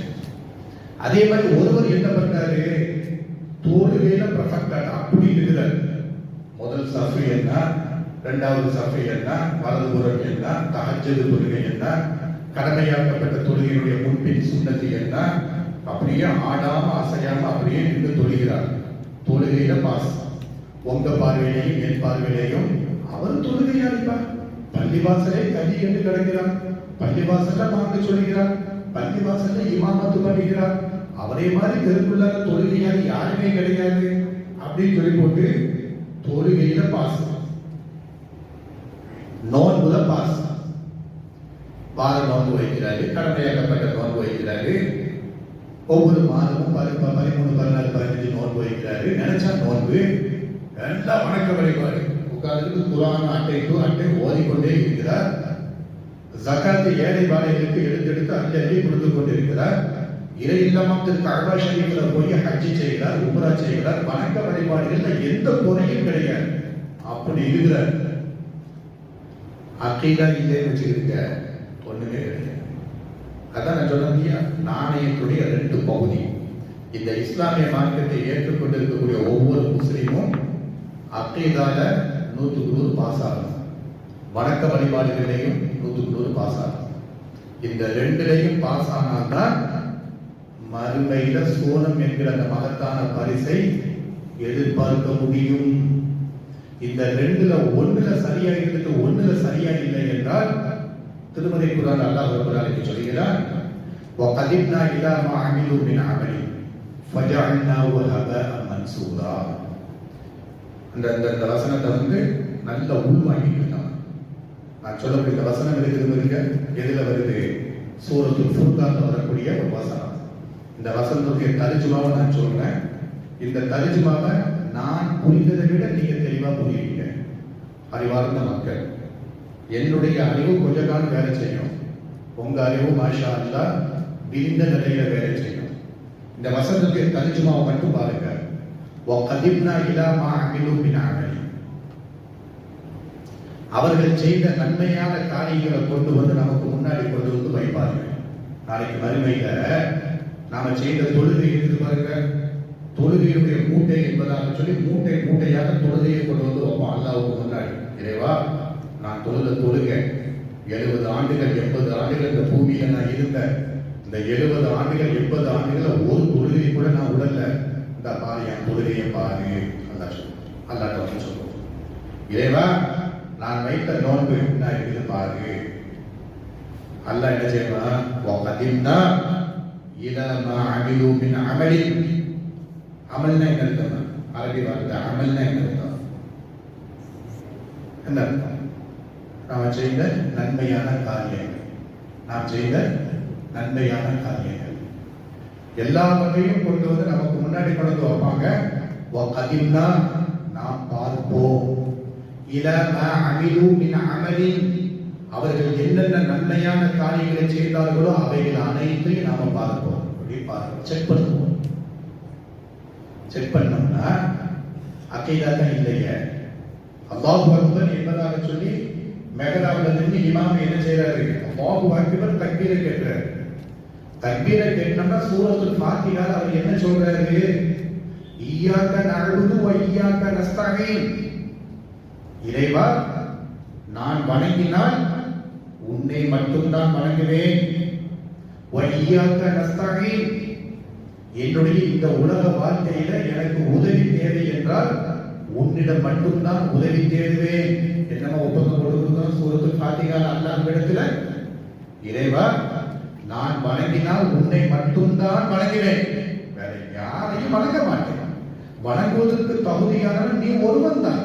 A: அதே மாதிரி ஒருவர் என்ன பண்றாரு, தொழுகையில பர்ஃபெக்ட்டா அப்படி இருக்கிறார். முதல் சஃபு என்ன, இரண்டாவது சஃபு என்ன, வலதுபுறம் என்ன, தஹஜ்ஜுத் தொழுகை என்ன, கடமையாக்கப்பட்ட தொழுகையுடைய முன்பின் சுன்னத்து என்ன, அப்படியே ஆடாம அசையாம அப்படியே நின்று தொழுகிறார். தொழுகையில பாஸ். உங்க பார்வையிலையும் என் பார்வையிலையும் அவர் தொழுகையாளிப்பார். பள்ளிவாசலே கல்வி என்று கிடக்கிறார், பள்ளிவாசல்ல வாங்க சொல்கிறார், பள்ளிவாசல்ல இமாமத்து பண்ணுகிறார். அவரே மாதிரி தெருக்குள்ளார தொழுகையாளி யாருமே கிடையாது அப்படின்னு சொல்லி போட்டு தொழுகையில பாஸ், நோன்புல பாஸ். வார நோன்பு வைக்கிறாரு, கடமையாக்கப்பட்ட நோன்பு வைக்கிறாரு. ஒவ்வொரு மாதமும் 13, 14, 15 நோன்பு வைக்கிறாரு. நினைச்சா நோன்பு எல்லாம் வணக்க வழிபாடு. உட்கார்ந்து குர்ஆன் அட்டை ஓதிக்கொண்டே இருக்கிறார். ஜகாத்தை ஏழை வாழைகளுக்கு எடுத்து அள்ளி கொடுத்து கொண்டிருக்கிறார். இறை இல்லமாம் திரு கஅபா ஷரீஃப்ல போய் ஹஜ் செய்கிறார், உம்ரா செய்கிறார். வணக்க வழிபாடுகள்ல எந்த குறையும் கிடையாது. அப்படி இருக்கிறார். அகீதா இல்லைன்னு வச்சுக்கிருக்க ஒண்ணுமே கிடையாது. அதான் நான் சொன்ன நாணயத்துடைய 2 பகுதி. இந்த இஸ்லாமிய மார்க்கத்தை ஏற்றுக்கொண்டிருக்கக்கூடிய ஒவ்வொரு முஸ்லீமும் அகீதால 100க்கு 100 பாஸ் ஆகும், வணக்க வழிபாடுகளையும் 100க்கு 100 பாஸ் ஆகும். இந்த 2லையும் பாஸ் ஆனால்தான் மறுமையில சோனம் என்கிற அந்த மகத்தான பரிசை எதிர்பார்க்க முடியும். இந்த 2ல 1ல சரியா இருந்துட்டு 1ல சரியா இல்லை என்றால் திருமறை குர்ஆன் அல்லாஹ் ரப்பல் ஆலமீன் சொல்கிறார், வகதிப்னா இலா மா அமிலு மின் அமலி ஃபஜஅல்னாஹு ஹபாஅன் மன்சூரா. அந்த வசனத்தை நல்ல உள்வாங்கிக்கலாம். நான் சொல்லக்கூடிய இந்த வசனம் இருக்குது, எதுல வருது? சூரத்துல் ஃபுர்கான்ல வரக்கூடிய ஒரு வசனம். இந்த வசனத்துடைய தர்ஜுமாவை நான் சொல்றேன். இந்த தர்ஜுமாவை நான் புரிந்ததை விட நீங்க தெளிவா புரியுங்க. அறிவார்ந்த மக்கள், என்னுடைய அறிவு கொஞ்ச காலம் வேலை செய்யும், உங்க அறிவு மாஷா அல்லாஹ் விரிந்த நிலையில வேலை செய்யும். இந்த வசனத்துக்கு தர்ஜுமாவை மட்டும் பாருங்க. வகதிம்னா இலா மா அமிலு மின் அமலி. அவர்கள் செய்த நன்மையான காரியங்களை கொண்டு வந்து நமக்கு முன்னாடி கொண்டு வந்து வைப்பார்கள். நாளைக்கு மறுமையில நாம செய்த தொழுகை இருக்கு பாருங்க, தொழுகையுடைய மூட்டை என்பதாக சொல்லி மூட்டை மூட்டையாக தொழுகையை கொண்டு வந்து வைப்போம் அல்லாஹ்வுக்கு முன்னாடி. இறைவா, நான் தொழுகை 70 ஆண்டுகள் 80 ஆண்டுகள் இந்த பூமியில நான் இருந்தேன். இந்த 70 ஆண்டுகள் 80 ஆண்டுகள் ஒரு தொழுகை கூட நான் உடல்ல. இந்த பாரு என் தொழுகையை பாரு அல்லாஹ் சொல்லுவோம். இறைவா, நான் வைத்த நோன்பு நான் இருக்குது பாரு. அல்லாஹ் என்ன செய்வான்? வகதிம்னா இலா மா அமிலு மின் அமலி. அமல்னா என்ன அர்த்தம்? அரபி வார்த்தை அமல்னா என்ன அர்த்தம்? என்ன அர்த்தம்? நாம் செய்த நன்மையான காரியங்கள், நாம் செய்த நன்மையான காரியங்கள் எல்லாவற்றையும் கொண்டு வந்து நமக்கு முன்னாடி கொண்டு வைப்பாங்க. வகதிம்னா நாம் பார்ப்போம். இலா மா அமிலு மின் அமலி, அவர்கள் என்னென்ன நன்மையான காரியங்களை செய்தார்களோ அவைகள் அனைத்தையும் நாம பார்ப்போம். செக் பண்ணுவோம். செக் பண்ணோம்னா அக்கீதா தான் இல்லையே. அல்லாஹு அக்பர் என்பதாக சொல்லி மெஹராப்ல இருந்து இமாம் என்ன செய்யறாரு? அல்லாஹு அக்பர் தக்பீரை கேட்கிறாரு. தக்பீரை கேட்டோம்னா சூரத்துல் ஃபாத்திஹால அவர் என்ன சொல்றாரு? இய்யாக நஅபுது வ இய்யாக நஸ்தஈன். இறைவா, நான் வணங்கினால் உன்னை மட்டும்தான் வணங்குவேன். வ இய்யாக நஸ்தஈன், என்னுடைய இந்த உலக வாழ்க்கையில எனக்கு உதவி தேவை என்றால் உன்னிடம் மட்டும்தான் உதவி தேடுவேன். என்னமா ஒப்பந்தம் கொடுக்கிறோம் சூரத்துல் ஃபாத்திஹால அல்லாஹ்விடத்துல? இறைவா, நான் வணங்கினால் உன்னை மட்டும்தான் வணங்குவேன், வேற யாரையும் வணங்க மாட்டேன். வணங்குவதற்கு தகுதியானவன் நீ ஒருவன் தான்.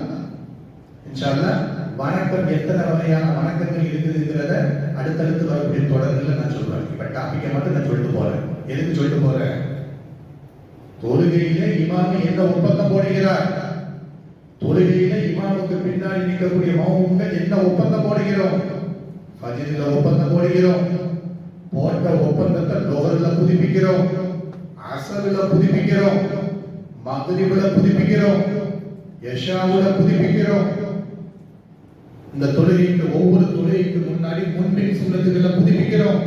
A: இன்ஷா அல்லாஹ் வணக்கம் எத்தனை வகையான வணக்கங்கள் இருக்குதுங்கிறத அடுத்தடுத்து வரக்கூடிய தொடர்களில் நான் சொல்றேன். இப்ப டாபிக்கை மட்டும் நான் சொல்லிட்டு போறேன். எதுக்கு சொல்லிட்டு போறேன்? தொழுகையிலே இமாம் என்ன ஒப்பந்தம் போடுகிறார்? தொழுகையிலே இமாமுக்கு பின்னாடி நிற்கக்கூடிய மௌமும்கள் என்ன ஒப்பந்தம் போடுகிறோம்? ஃபஜ்ரில ஒப்பந்தம் போடுகிறோம். போட்ட ஒப்பந்தத்தை லோஹர்ல புதுப்பிக்கிறோம், அஸர்ல புதுப்பிக்கிறோம், மக்ரிப்ல புதுப்பிக்கிறோம், இஷாவுல புதுப்பிக்கிறோம். இந்த தொழுகைக்கு ஒவ்வொரு தொழுகைக்கு முன்னாடி முன்பின் சுன்னத்துகளை புதுப்பிக்கிறோம்.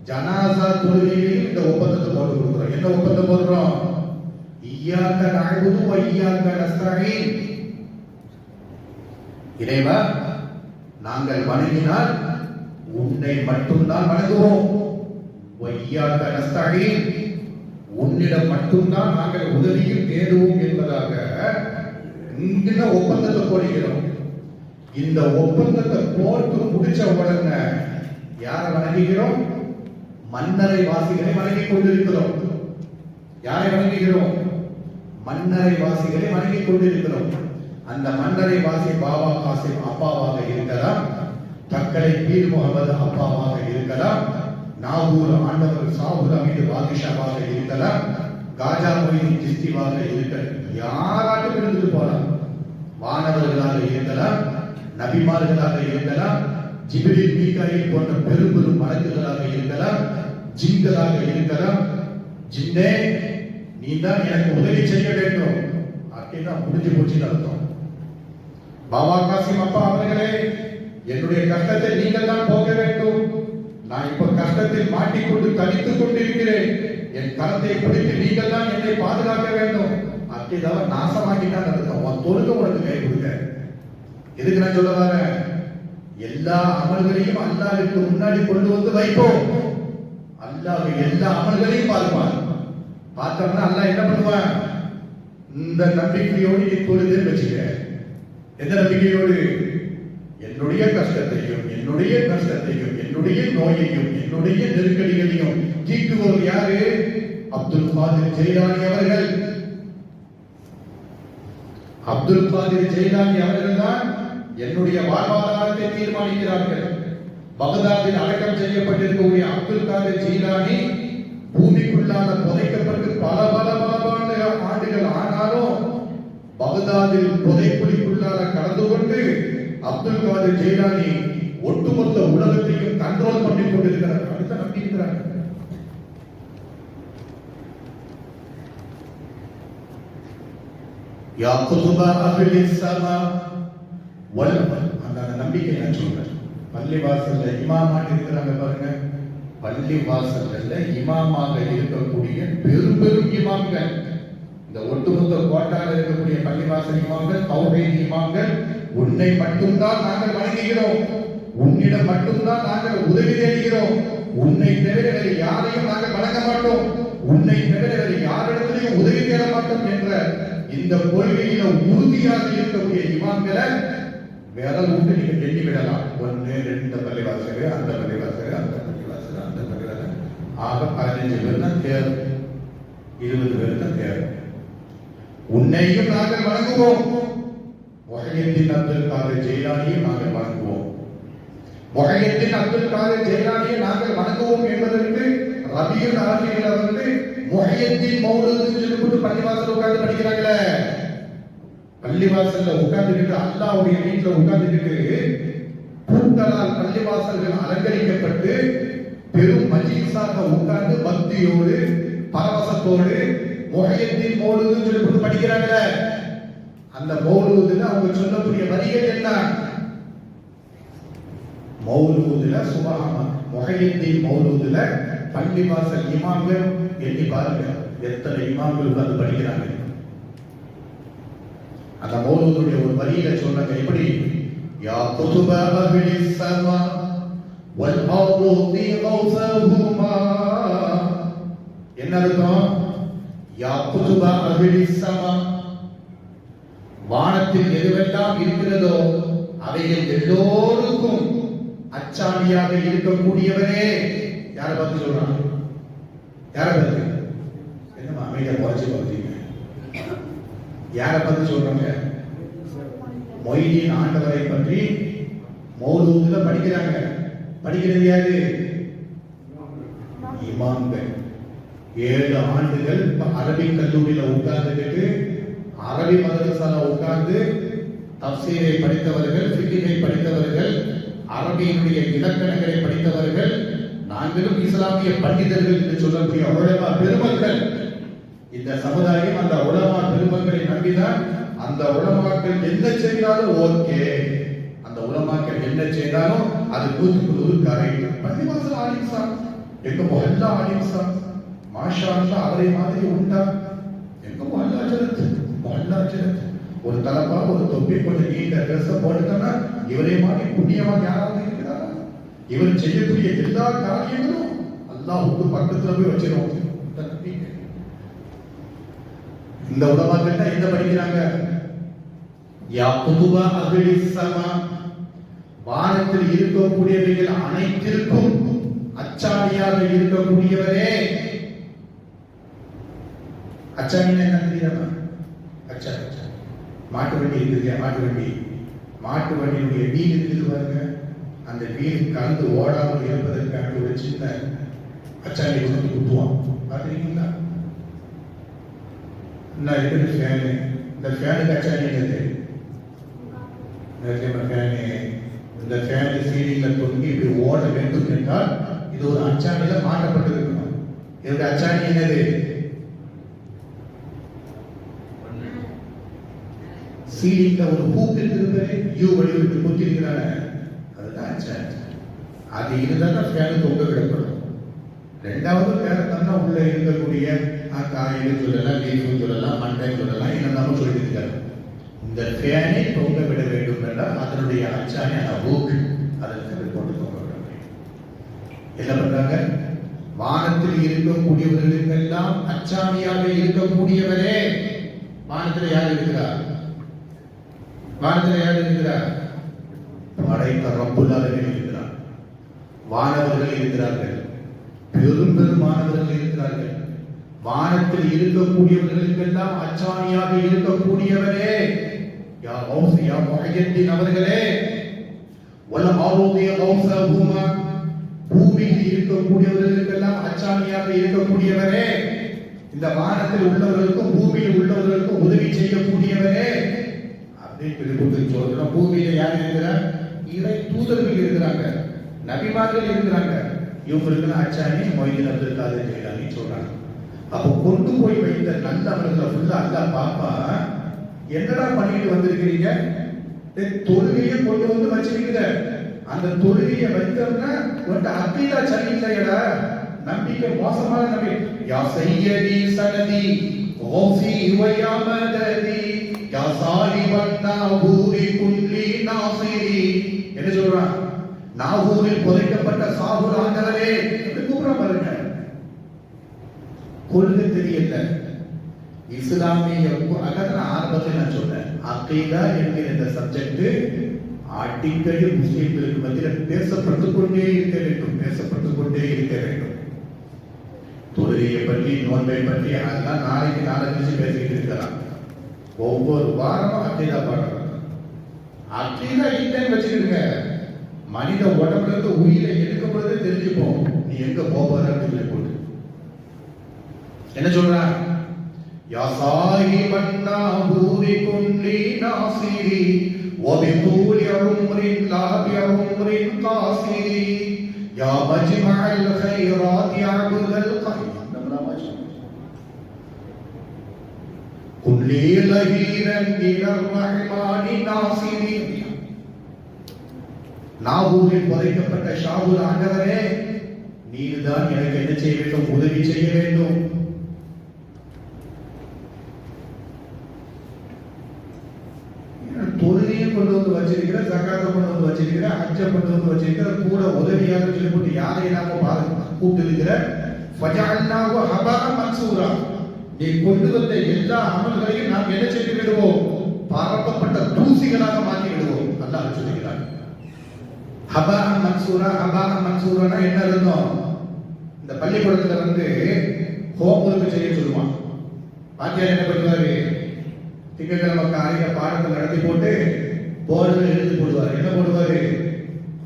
A: ஜனாசா தொழுகையிலையும் இந்த ஒப்பந்தத்தை போட்டு கொடுக்கிறோம். என்ன ஒப்பந்தம் போடுறோம்? இய்யாக நஅபுது வ இய்யாக நஸ்தஈன். இறைவா, நாங்கள் வணங்கினால் உன்னை மட்டும்தான் வணங்குவோம். வ இய்யாக நஸ்தஈன், உன்னிடம் மட்டும்தான் நாங்கள் உதவியும் தேடுவோம் என்பதாக இந்த ஒப்பந்தத்தை போடுகிறோம். இந்த ஒப்பந்தத்தை போட்டு முடிச்ச உடனே யாரை வணங்குகிறோம்? மன்னரை வாசிகளை வணங்கிக் கொண்டிருக்கிறோம். யாரை வணங்குகிறோம்? மன்னரை வாசிகளை வணங்கிக் கொண்டிருக்கிறோம். அந்த மன்னரை வாசி பாபா காசிம் அப்பாவாக இருக்கலாம், தக்கலை பீர் முகமது அப்பாவாக இருக்கலாம், நாகூர் ஆண்டவர் சாஹுல் அமீது பாதிஷாவாக இருக்கலாம், காஜா மொய்தீன் சிஸ்திவாக இருக்கலாம், யாராட்டும் இருந்துட்டு போலாம். வானவர்களாக இருக்கலாம், நபிமார்களாக இருக்கலாம், ஜிப்ரீல் மீகாயில் போன்ற பெரும் பெரும் மலக்குகளாக இருக்கலாம், ஜின்களாக இருக்கலாம். ஜின்னே, நீ தான் எனக்கு உதவி செய்ய வேண்டும் அப்படின்னா முடிஞ்சு போச்சுன்னு அர்த்தம். பாபா காசிம் அப்பா அவர்களே, என்னுடைய கஷ்டத்தை நீங்கள் தான் போக வேண்டும். நான் இப்ப கஷ்டத்தில் மாட்டிக்கொண்டு தவித்துக் கொண்டிருக்கிறேன். என் கரத்தை பிடித்து நீங்கள் தான் என்னை பாதுகாக்க வேண்டும். அப்படிதான் நாசமாக்கிட்டான் அர்த்தம். உன் தொழுகை உனக்கு கை கொடுக்க. எதுக்கு நான் சொல்ல வரேன்? எல்லா அமல்களையும் அல்லாஹ்வுக்கு முன்னாடி கொண்டு வந்து வைப்போம். அல்லாஹ் எல்லா அமல்களையும் பார்ப்பான். பார்த்தோம்னா அல்லாஹ் என்ன பண்ணுவான்? இந்த நம்பிக்கையோடு நீ தொழுதுன்னு வச்சுக்க. எந்த நம்பிக்கையோடு? என்னுடைய கஷ்டத்தையும் என்னுடைய நஷ்டத்தையும் என்னுடைய நோயையும் என்னுடைய நெருக்கடிகளையும் தீர்க்குவோர் யாரு? அப்துல் காதிர் ஜெயிலானி அவர்கள். அப்துல் காதிர் ஜெயிலானி அவர்கள் தான் என்னுடைய வாழ்வாதாரத்தை தீர்மானிக்கிறார்கள். பகதாதில் அடக்கம் செய்யப்பட்டிருக்கக்கூடிய அப்துல் காதிர் ஜெயிலானி பூமிக்குள்ளான புதைக்கப்பட்டு பல பல பல ஆண்டுகள் ஆனாலும் பகதாதில் புதைக்குழிக்குள்ளான கலந்து கொண்டு அப்துல் காதிர் ஜெயிலானி ஒட்டுமொத்த உலகத்தையும் கண்ட்ரோல் பண்ணி கொண்டிருக்கிறார். அடுத்த நம்பி இருக்கிறார். யா குதுபா அஹ்லிஸ் ஸமா வல் அந்த நம்பிக்கை நான் சொல்றேன். பள்ளிவாசல்ல இமாமாக இருக்கிறாங்க பாருங்க, பள்ளிவாசல்ல இமாமாக இருக்கக்கூடிய பெரும் பெரும் இமாம்கள், இந்த ஒட்டுமொத்த கோட்டால இருக்கக்கூடிய பள்ளிவாசல் இமாம்கள், தௌஹீத் இமாம்கள், உன்னை மட்டும்தான் நாங்கள் வணங்குகிறோம், உன்னிடம் மட்டும்தான் நாங்கள் உதவி தேடுகிறோம், உன்னை தவிர வேறு யாரையும் நாங்கள் வணங்க மாட்டோம், உன்னை தவிர வேறு யாரிடத்திலையும் உதவி தேட மாட்டோம் என்ற இந்த கொள்கையில உறுதியாக இருக்கக்கூடிய இமாம்களை விரல் விட்டு நீங்க எண்ணி விடலாம். 1 2 பள்ளிவாசல், அந்த பள்ளிவாசல், அந்த பள்ளிவாசல், அந்த பள்ளிவாசல், ஆக 15 பேர் தான் தேரும், 20 பேர் தான் தேரும். உன்னையும் நாங்கள் வணங்குவோம், முஹையத்தீன் அப்துல் காதர் ஜெயிலானியும் நாங்கள் வணங்குவோம். முஹையத்தீன் அப்துல் காதர் ஜெயிலானியை நாங்கள் வணங்குவோம் என்பதற்கு ரபியுல் ஆகிரில முஹையத்தீன் மௌலூதுன்னு சொல்லிட்டு பள்ளிவாசல் உட்கார்ந்து படிக்கிறாங்களே, பள்ளிவாசல்ல உட்கார்ந்துட்டு அல்லாஹ்வுடைய வீட்டுல உட்கார்ந்துட்டு பூக்களால் பள்ளிவாசல்கள் அலங்கரிக்கப்பட்டு பெரும் மஜ்லிஸாக உட்கார்ந்து பக்தியோடு பரவசத்தோடு முஹையத்தீன் மௌலூதுன்னு சொல்லிட்டு படிக்கிறாங்களே, அந்த மௌலூதுல அவங்க சொல்லக்கூடிய வரிகள் என்ன? மௌலூதுல சுபஹான் முஹையத்தீன் மௌலூதுல பள்ளிவாசல் இமாம்கள் எண்ணி பாருங்க எத்தனை இமாம்கள் உட்கார்ந்து படிக்கிறாங்க. அந்த மௌலூதுடைய ஒரு வரியில சொல்றாங்க எப்படி? யா குதுபா அஹ்லிஸ் ஸமா வல் அர்தி கௌஸஹுமா. என்ன அர்த்தம்? யா குதுபா அஹ்லிஸ் ஸமா, வானத்தில் எதுவெல்லாம் இருக்கிறதோ அவைகள் எல்லோருக்கும் அச்சாணியாக இருக்கக்கூடியவரே. யாரை பார்த்து சொல்றாங்க? யாரை பார்த்து? என்னமா அமைதியா குறைச்சு பார்த்தீங்க? யாரை பார்த்து சொல்றாங்க? மொய்தீன் ஆண்டவரை பற்றி மௌலூதுல படிக்கிறாங்க. படிக்கிறது யாரு? இமாம்கள். 7 ஆண்டுகள் அரபிக் கல்லூரியில உட்கார்ந்துட்டு அரபி மதரசால உட்கார்ந்து தஃசீரை படித்தவர்கள், ஃபிக்ஹை படித்தவர்கள், அரபியினுடைய இலக்கணங்களை படித்தவர்கள், நாங்களும் இஸ்லாமிய பண்டிதர்கள் என்று சொல்லக்கூடிய உலமா பெருமக்கள். இந்த சமுதாயம் அந்த உலமா பெருமக்களை நம்பிதான் அந்த உலமாக்கள் என்ன செய்தாலும் ஓகே, அந்த உலமாக்கள் என்ன செய்தாலும் அது 100% கரெக்ட். பள்ளிவாசல் ஆலிம்சா, எங்க மொஹல்லா ஆலிம்சா, மாஷா அல்லாஹ், அவரை மாதிரி உண்டா? எங்க மொஹல்லா ஜரத், மொஹல்லா ஜரத், ஒரு தலப்பா ஒரு தொப்பி கொஞ்சம் நீண்ட ட்ரெஸ் போட்டுட்டா இவரே மாதிரி புண்ணியவான் யாராவது இருக்கிறாரா? இவர் செய்யக்கூடிய எல்லா காரியங்களும் அல்லாஹ்வுக்கு பக்கத்துல போய் வச்சிரும். இந்த உலமாக்கள் தான் என்ன படிக்கிறாங்க? யா குதுபா அஹ்லிஸ் ஸமா, வானத்தில் இருக்கக்கூடியவைகள் அனைத்திற்கும் அச்சாணியாக இருக்கக்கூடியவரே. அச்சாணினா என்ன தெரியுமா? அச்சாணி, மாட்டு வண்டி இருக்குது, மாட்டு வண்டியினுடைய வீல் இருக்குது பாருங்க, அந்த வீல் கலந்து ஓடாமல் இருப்பதற்காக ஒரு சின்ன அச்சாணி கொண்டு குத்துவான், பார்த்துருக்கீங்களா? என்ன இருக்குது? ஃபேனு. இந்த ஃபேனுக்கு அச்சாணி என்னது? ஃபேனு. இந்த ஃபேனு சீலிங்ல தொங்கி இப்படி ஓட வேண்டும் என்றால் இது ஒரு அச்சாணியில மாட்டப்பட்டிருக்கணும். இதோட அச்சாணி என்னது? சீலிங்ல ஒரு ஹூக் இருக்குது, யூ வடிவத்தில் குத்திருக்கிறாங்க, அதுதான் அச்சாணி. அது இருந்தால் ஃபேனு தொங்க விடப்படும். ரெண்டாவது வேற தன்னா உள்ள இருக்கக்கூடிய காய்கறி சொல்லலாம், லீஃபும் சொல்லலாம், மண்டை சொல்லலாம், என்னெல்லாம சொல்லிட்டு இருக்காரு. இந்த ஃபேனை தொங்க விட வேண்டும் என்றால் அதனுடைய அச்சாணி அந்த ஹூக் அதற்கு கொண்டு தொங்க விட வேண்டும். என்ன பண்றாங்க? வானத்தில் இருக்கக்கூடியவர்களுக்கெல்லாம் அச்சாணியாக இருக்கக்கூடியவரே. வானத்தில் யார் இருக்கிறார்? வானத்தில் யார் இருக்கிறார்? படைத்த ரப்புல் ஆலமீன் இருக்கிறார். வானவர்கள் இருக்கிறார்கள், பெரும் பெரும் மாணவர்கள் இருக்கிறார்கள். வானத்தில் இருக்கக்கூடியவர்களுக்கெல்லாம் அச்சாணியாக இருக்கக்கூடியவரே. யா கௌஸ், யா முஹையத்தீன் அவர்களே. வல் அர்தி கௌஸஹுமா, பூமியில் இருக்கக்கூடியவர்களுக்கெல்லாம் அச்சாணியாக இருக்கக்கூடியவரே. இந்த வானத்தில் உள்ளவர்களுக்கும் பூமியில் உள்ளவர்களுக்கும் உதவி செய்யக்கூடியவரே அப்படின்னு சொல்றோம். பூமியில யார் இருக்கிறார்? இறை தூதர்கள் இருக்கிறாங்க, நபிமார்கள் இருக்கிறாங்க. இவங்களுக்கு அச்சாணி மொய்தீன் அப்துல் காதர் ஜெயிலானி சொல்றாங்க. அப்போ கொண்டு போய் வைத்த நல்லவர்களை ஃபுல்லா அல்லாஹ் பாப்பா, என்னடா பண்ணிட்டு வந்திருக்கிறீங்க? தொழுகையை கொண்டு வந்து வச்சிருக்கிற. அந்த தொழுகையை வைத்தோம்னா உன்ட அக்கீதா சரியில்லையடா, நம்பிக்கை மோசமான நம்பிக்கை. யா சையதி சனதி ஓஃபி வயா மததி யா சாலிபன் நாபூரி குல்லி நாசிரி. என்ன சொல்றான்? நாகூரில் புதைக்கப்பட்ட சாகுல் ஆண்டவரே கூப்பிட பாருங்க. கொள்கை தெரியல இஸ்லாமிய. அதான் ஆரம்பத்தில் நான் சொன்னேன், அக்கீதா என்கிற இந்த சப்ஜெக்ட் அடிக்கடி முஸ்லிம்களுக்கு மத்தியில் பேசப்பட்டுக் கொண்டே இருக்க வேண்டும், பேசப்பட்டுக் கொண்டே இருக்க வேண்டும். தொழுகையை பற்றி, நோன்பை பற்றி அதெல்லாம் நாளைக்கு நாளைக்கு பேசிக்கிட்டு இருக்கலாம். ஒவ்வொரு வாரமும் அக்கீதா பாடுறாங்க. அக்கீதா இல்லைன்னு வச்சுக்கிடுங்க, மனித உடம்புல இருந்து உயிரை எடுக்கப்படுறதே தெரிஞ்சுப்போம் நீ எங்க போற அப்படின்னு போட்டு. என்ன சொல்றான்? யா சாஹிபன் நாபூரி குல்லி நாசிரி வபிதூலி உம்ரின் லா பிஉம்ரின் காசிரி யா மஜ்மஅல் கைராத் யா அப்துல் கரீம். குல்லி லஹீரன் இலர் ரஹ்மானி நாசிரி. நாகூரில் புதைக்கப்பட்ட ஷாகுல் ஆண்டவரே, நீர்தான் எனக்கு என்ன செய்ய வேண்டும்? உதவி செய்ய வேண்டும். தொழுகையை கொண்டு வந்து வச்சிருக்கிற, ஜகாத்தை கொண்டு வந்து வச்சிருக்கிற, ஹஜ்ஜை கொண்டு வந்து வச்சிருக்கிற, கூட உதவியாக சொல்லி போட்டு யாரை நாம கூப்பிட்டு இருக்கிற. ஃபஜஅல்னாஹு ஹபாஅன் மன்சூரா. நீ கொண்டு வந்த எல்லா அமல்களையும் நாம் என்ன செய்து விடுவோம்? பரப்பப்பட்ட தூசிகளாக மாற்றி விடுவோம். அல்லாஹ் சொல்கிறார். ஹபாஅன் மன்சூரா. ஹபாஅன் மன்சூரானா என்ன அர்த்தம்? இந்த பள்ளிக்கூடத்துல வந்து ஹோம்வொர்க் செய்ய சொல்லுவான். வாத்தியார் என்ன பண்ணுவாரு? திங்கட்கிழமை காலையில பாடத்தை நடத்தி போட்டு போர்டில் எழுதி போடுவார். என்ன போடுவாரு?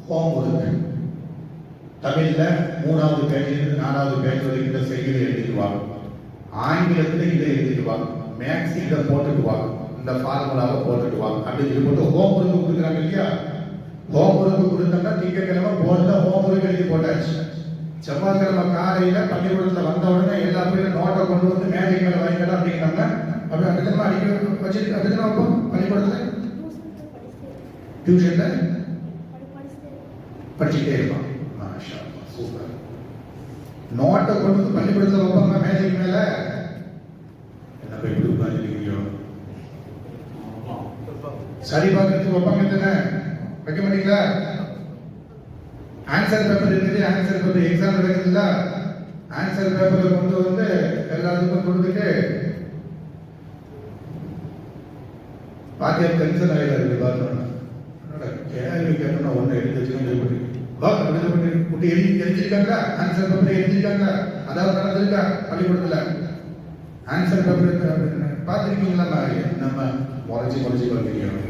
A: ஹோம்வொர்க். தமிழ்ல 3வது பேஜிலிருந்து 4வது பேஜ் வரைக்கும் இந்த செய்தியை எழுதிடுவாங்க. ஆங்கிலத்துல இதை எழுதிடுவாங்க. மேக்ஸ் இதை போட்டுக்குவாங்க, இந்த ஃபார்முலாவை போட்டுக்குவாங்க. அப்படி சொல்லி போட்டு ஹோம்வொர்க் கொடுக்குறாங்க இல்லையா? ஹோம்வொர்க் கொடுத்தோம்னா திங்கட்கிழமை போர்டில் ஹோம்வொர்க் எழுதி போட்டாச்சு. செவ்வாய்க்கிழமை காலையில பள்ளிக்கூடத்துல வந்த உடனே எல்லா பேரும் நோட்டை கொண்டு வந்து மேடை மேல வாங்கிக்கலாம் அப்படிங்கிறாங்க. அப்படி அடுத்த அடிக்க வச்சுட்டு அடுத்த வைப்போம். பள்ளிக்கூடத்துல டியூஷன்ல படிச்சுட்டே இருப்பான். சூப்பர். நோட்டை கொண்டு வந்து பள்ளிக்கூடத்துல வைப்பாங்க மேடைக்கு மேல. என்ன போய் இப்படி உட்காந்துருக்கீங்க? சரி பார்க்கறதுக்கு வைப்பாங்க தானே? வைக்க மாட்டீங்களா? ஆன்சர் பேப்பர் இருக்குது, ஆன்சர் பேப்பர் எக்ஸாம் நடக்குதுல்ல, ஆன்சர் பேப்பரை கொண்டு வந்து எல்லாத்துக்கும் கொடுத்துட்டு பாத்தியார் டென்ஷன் ஆகிடாரு. கேள்வி கேட்டோம்னா ஒன்று எடுத்து வச்சுக்கிட்டு எழுதிருக்காங்களா? ஆன்சர் பேப்பரை எழுதிருக்காங்களா? அதாவது நடந்திருக்கா பள்ளிக்கூடத்துல? ஆன்சர் பேப்பர் பார்த்துருக்கீங்களா? நம்ம முறைச்சி பார்த்துருக்கீங்க.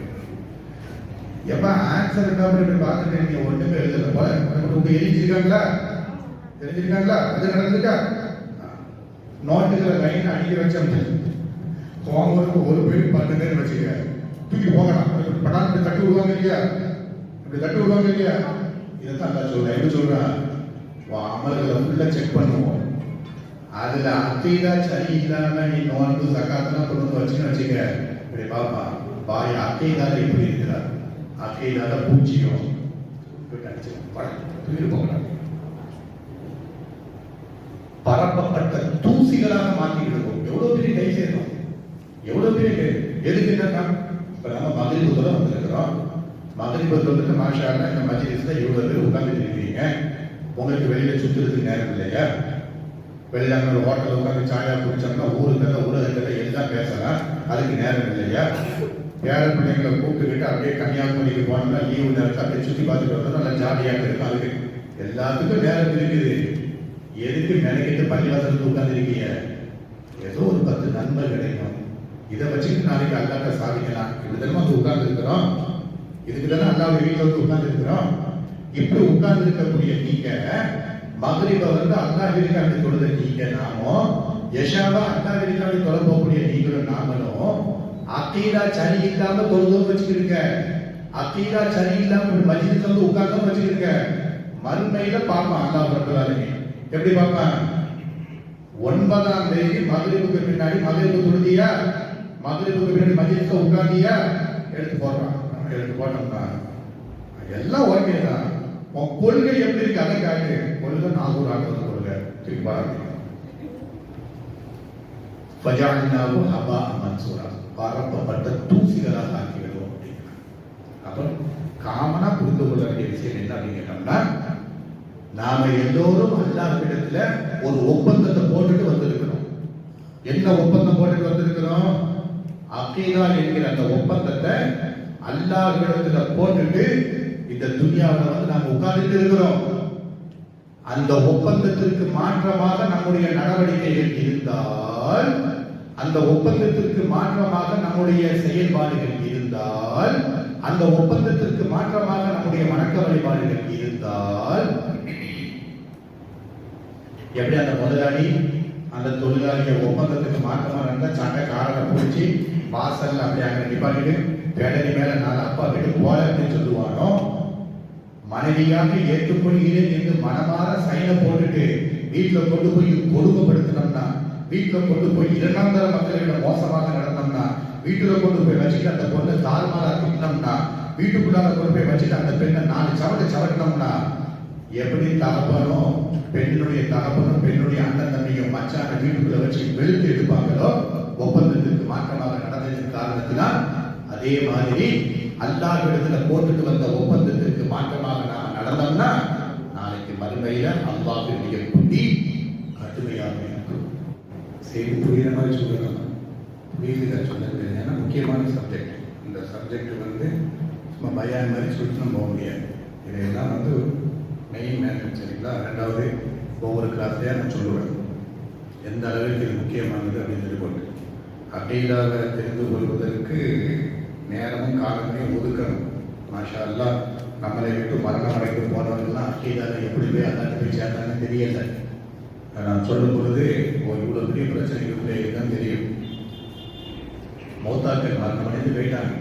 A: எப்ப ஆன்சர் பேப்பர் பார்த்துட்டு நீங்க ஒண்ணுமே எழுதல போல எழுதிருக்காங்களா? தெரிஞ்சிருக்காங்களா? அது நடந்திருக்கா? நோட்டுகளை லைன் அடிக்க வச்சோம். ஹோம்வொர்க் ஒரு பேர் 10 பேர் வச்சுக்க, தூக்கி போகலாம். படாது தட்டு விடுவாங்க இல்லையா? அப்படி தட்டு விடுவாங்க இல்லையா? இதைத்தான் நான் சொல்றேன். என்ன சொல்றேன்? அமல்களை ஃபுல்லா செக் பண்ணுவோம். அதுல அக்கீதா சரி இல்லாம நீ நோன்பு சகாத்தெல்லாம் கொண்டு வந்து வச்சுன்னு வச்சுக்க, இப்படி பாப்பா பாய் அக்கீதால இப்படி இருக்கிறார், அக்கீதால பூச்சியும் பரப்பப்பட்ட தூசிகளாக மாற்றி விடுவோம். எவ்வளவு பெரிய கை சேரும், எவ்வளவு பெரிய எதுக்கு என்னன்னா, இப்ப நம்ம மகிழ்வுல வந்திருக்கிறோம். மகிழ்வுல வந்துட்டு மாஷால இந்த மஜ்லிஸ்ல இவ்வளவு பேர் உட்கார்ந்துட்டு இருக்கீங்க. உங்களுக்கு வெளியில சுத்துறதுக்கு நேரம் இல்லையா? வெளியில ஒரு ஹோட்டல் உட்காந்து சாயா குடிச்சோம்னா ஊருக்கு உலகத்துல எல்லாம் பேசலாம், அதுக்கு நேரம் இல்லையா? பேர பிள்ளைங்களை கூப்பிட்டுக்கிட்டு அப்படியே கன்னியாகுமரிக்கு போனோம்னா லீவு நேரத்தை அப்படியே சுத்தி பார்த்துட்டு வந்தோம், நல்லா ஜாலியாக இருக்கும். அதுக்கு எல்லாத்துக்கும் நேரம் இருக்குது. எதுக்கு நினைக்கிட்டு பள்ளிவாசலுக்கு உட்கார்ந்து இருக்கீங்க? ஏதோ ஒரு 10 நண்பர் கிடைக்கும், இதை வச்சுட்டு நாளைக்கு அல்லாட்ட சாதிக்கலாம். இப்படிதான் வந்து உட்கார்ந்து இருக்கிறோம். இதுக்கு தானே அல்லாஹ் வீட்டில் வந்து உட்கார்ந்து இருக்கிறோம். இப்படி உட்கார்ந்து இருக்கக்கூடிய நீங்க மகரிப வந்து அல்லாஹ் வீட்டுக்காண்டி தொழுத நீங்க, நாமும் யஷாவா அல்லாஹ் வீட்டுக்காண்டி தொழ போகக்கூடிய நீங்களும் நாமளும் அக்கீதா சரி இல்லாம தொழுதும் வச்சுக்கிருக்க. அக்கீதா சரி இல்லாம மஜ்லிஸ்ல வந்து உட்கார்ந்தும் வச்சுக்கிருக்க. மறுமையில பார்ப்பான் அல்லாஹ் ரப்பல் ஆலமீன். எப்படி பார்ப்பான்? 9ஆம் தேதி மகரிபுக்கு பின்னாடி மகரிபு தொழுதியா? மதுரைக்கு பின்னாடி மஜிலிஸ்ல உட்கார்ந்தியா எடுத்து போடுறான். எடுத்து போட்டோம்னா எல்லாம் ஓகே தான். உன் கொள்கை எப்படி இருக்கு அதை காட்டு. கொள்கை நாகூர் ஆகிறது கொள்கை திருப்பி பாருங்க. ஃபஜஅல்னாஹு ஹபாஅன் மன்சூரா, பரப்பப்பட்ட தூசிகளாக ஆக்கிவிடுவோம் அப்படிங்கிறார். அப்ப காமனா புரிந்து கொள்ள வேண்டிய விஷயம் என்ன அப்படின்னு கேட்டோம்னா, நாம எல்லோரும் அல்லாஹ்விடத்துல ஒரு ஒப்பந்தத்தை போட்டுட்டு வந்திருக்கிறோம். என்ன ஒப்பந்தம் போட்டுட்டு வந்திருக்கிறோம்? அகீதா என்கிற அந்த ஒப்பந்தத்தை அல்லாஹ்விடத்துல போட்டுட்டு இந்த துன்யாவில் வந்து நாம உட்கார்ந்துட்டு இருக்கிறோம். அந்த ஒப்பந்தத்திற்கு மாற்றமாக நம்முடைய நடவடிக்கைகள் இருந்தால், அந்த ஒப்பந்தத்திற்கு மாற்றமாக நம்முடைய செயல்பாடுகள் இருந்தால், அந்த ஒப்பந்தத்திற்கு மாற்றமாக நம்முடைய வணக்க வழிபாடுகள் இருந்தால், எப்படி அந்த முதலாளி அந்த தொழிலாளிய ஒப்பந்தத்துக்கு மாற்றமாக இருந்தால் சட்டை காரனை பிடிச்சி வாசல்ல அப்படி அங்கே நிப்பாட்டிட்டு பேடனி மேல நான் அப்பா வீட்டு போல அப்படின்னு சொல்லுவானோ, மனைவியாக ஏற்றுக்கொள்கிறேன் என்று மனமாற சைனை போட்டுட்டு வீட்டுல கொண்டு போய் கொடுமைப்படுத்தினோம்னா, வீட்டுல கொண்டு போய் இரண்டாம் தர மக்களிடம் மோசமாக நடந்தோம்னா, வீட்டுல கொண்டு போய் வச்சுட்டு அந்த பொண்ணை தாறுமாறா திட்டினோம்னா, வீட்டுக்குள்ளார கொண்டு போய் வச்சுட்டு அந்த பெண்ணை 4 சவட்டினோம்னா, எப்படி தகப்பனும் பெண்ணுடைய தகப்பனும் பெண்ணுடைய அண்ணன் தம்பியும் மச்சான வீட்டுக்குள்ள வச்சு வெளுத்து எடுப்பாங்களோ, ஒப்பந்தத்திற்கு மாற்றமாக நடந்ததின் காரணத்தினால், அதே மாதிரி அல்லாஹ்விடத்துல போட்டுட்டு வந்த ஒப்பந்தத்திற்கு மாற்றமாக நாம நடந்தோம்னா, நாளைக்கு மறுமையில அல்லாஹ்வுடைய புத்தி கடுமையாக இருக்கும். சரி, புரியுற மாதிரி சொல்லலாம். புரியுதுல சொல்லுங்க. ஏன்னா முக்கியமான சப்ஜெக்ட். இந்த சப்ஜெக்ட் வந்து சும்மா பயான் மாதிரி சொல்லிட்டு நம்ம போக முடியாது. இதெல்லாம் வந்து மெயின் மேட்டர். சரிங்களா? ரெண்டாவது, ஒவ்வொரு கிளாஸ்லயா நான் சொல்லுவேன் எந்த அளவுக்கு இது முக்கியமானது அப்படின்னு சொல்லி போட்டு அகீதாவை தெரிந்து கொள்வதற்கு நேரமும் காலத்தையும் ஒதுக்கணும். மாஷா அல்லாஹ், நம்மளை விட்டு மரணம் அடைந்து போனவர்கள்லாம் அகீதாவை எப்படி போய் அல்லாஹ் போய் சேர்ந்தாங்கன்னு தெரியல. நான் சொல்லும் பொழுது இவ்வளோ பெரிய பிரச்சனைகளுக்குள்ளே தான் தெரியும். மௌத்தாக்கள் மரணம் அடைந்து போயிட்டாங்க.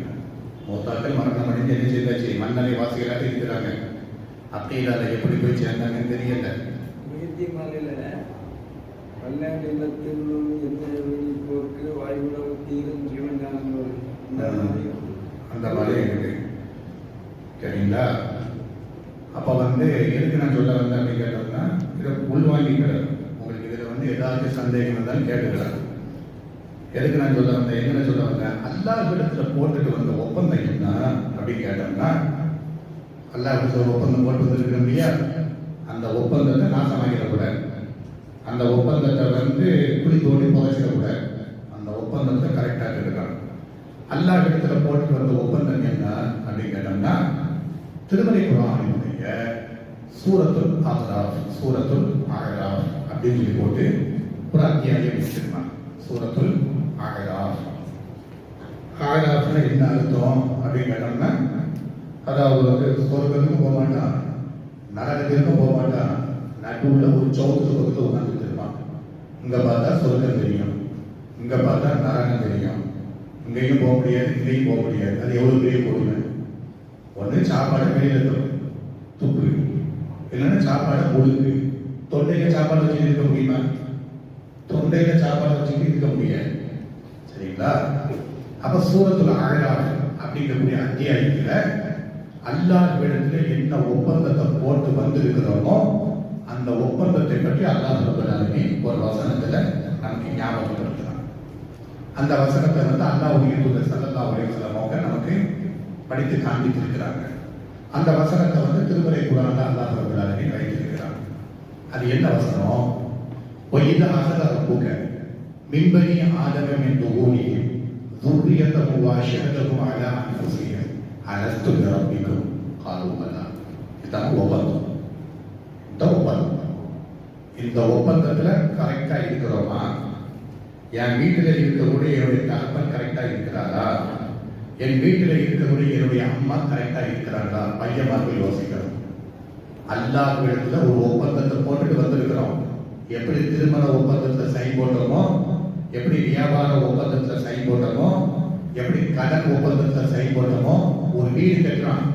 A: மௌத்தாக்கள் மரணம் அடைந்து என்ன செய்தாச்சு? மன்னரை வாசிகளாக இருக்கிறாங்க. அகீதாவை எப்படி போய் சேர்ந்தாங்கன்னு தெரியல. அந்த மாதிரி இருக்கு. சரிங்களா? அப்ப வந்து எதுக்கு நான் சொல்ல வந்தேன் அப்படின்னு கேட்டோம்னா, இதை உள்வாங்கிக்கிறார். உங்களுக்கு இதுல வந்து ஏதாவது சந்தேகம் இருந்தாலும் கேட்டுக்கிறார். எதுக்கு நான் சொல்ல வந்தேன், என்ன சொல்ல வந்தேன், அல்லாஹ்விடத்துல போட்டுட்டு வந்த ஒப்பந்தம் என்ன அப்படின்னு கேட்டோம்னா, அல்லாஹ்விடத்துல ஒப்பந்தம் போட்டு வந்திருக்கிறோம் இல்லையா, அந்த ஒப்பந்தத்தை நாசமாக்கிடக்கூடாது. அந்த ஒப்பந்தத்தை வந்து குழி தோண்டி புதைச்சிடக்கூடாது. அந்த ஒப்பந்தத்தை கரெக்டாக இருக்கணும். அல்லாஹ்விடத்துல போட்டு வந்த ஒப்பந்தம் என்ன அப்படின்னு கேட்டோம்னா, திருமலை குர்ஆனினுடைய சூரத்துல் அஹ்ராஃப் அப்படின்னு சொல்லி போட்டு ஒரு அத்தியாயம் வச்சிருக்காங்க. சூரத்துல் அஹ்ராஃப்னா என்ன அர்த்தம் அப்படின்னு கேட்டோம்னா, அதாவது வந்து சொர்க்கத்துக்கும் போக மாட்டான், நரகத்திற்கும் போக மாட்டான், நடுவுல ஒரு சௌத்து பக்கத்தில் உட்கார்ந்துட்டு இருப்பான். இங்க பார்த்தா சொர்க்கம் தெரியும், இங்க பார்த்தா நரகம் தெரியும். இங்கேயும் போக முடியாது, இங்கேயும் போக முடியாது. அது எவ்வளவு பெரிய கொடுமை. ஒன்று சாப்பாடு வெளியில துப்பு, இல்லைன்னா சாப்பாடை முழுக்கு. தொண்டையில சாப்பாடு வச்சுட்டு இருக்க முடியுமா? தொண்டையில சாப்பாடு வச்சுட்டு இருக்க முடியாது. சரிங்களா? அப்ப சூரத்துல் அஹ்ராஃப் அப்படிங்கக்கூடிய அத்தியாயத்துல அல்லாஹ்விடத்துல என்ன ஒப்பந்தத்தை போட்டு வந்திருக்கிறோமோ அந்த ஒப்பந்தத்தை பற்றி அல்லாஹ் ரப்பல் ஆலமீன் ஒரு வசனத்துல நமக்கு ஞாபகப்படுத்துறான். அந்த வசனத்தை வந்து அல்லாஹ்வுடைய தூதர் ஸல்லல்லாஹு அலைஹி வஸல்லம் அவங்க நமக்கு படித்து காண்பித்திருக்கிறாங்க. அந்த வசனத்தை வந்து திருமறை குர்ஆன்ல அல்லாஹ் ரப்பல் ஆலமீன் வைத்திருக்கிறார். அது என்ன வசனம்? وَإِذَا أَخَذَ رَبُّكَ مِنْ بَنِي آدَمَ مِنْ ظُهُورِهِمْ ذُرِّيَّتَهُمْ وَأَشْهَدَهُمْ عَلَى أَنفُسِهِمْ أَلَسْتُ بِرَبِّكُمْ قَالُوا بَلَى. இதுதான் ஒப்பந்தம். இந்த ஒப்பந்தத்துல கரெக்டா இருக்கிறோமா? என் வீட்டில் இருக்கக்கூடிய என்னுடைய தகப்பன் கரெக்டா இருக்கிறாரா? என் வீட்டில் இருக்கக்கூடிய என்னுடைய அம்மா கரெக்டா இருக்கிறார்களா? பையன்மார்கள் யோசிக்கிறோம். அல்லாஹ்விடத்துல ஒரு ஒப்பந்தத்தை போட்டுட்டு வந்திருக்கிறோம். எப்படி திருமண ஒப்பந்தத்துல சைன் போட்டோமோ, எப்படி வியாபார ஒப்பந்தத்துல சைன் போட்டோமோ, எப்படி கடன் ஒப்பந்தத்துல சைன் போட்டோமோ, ஒரு வீடு கட்டுறான்,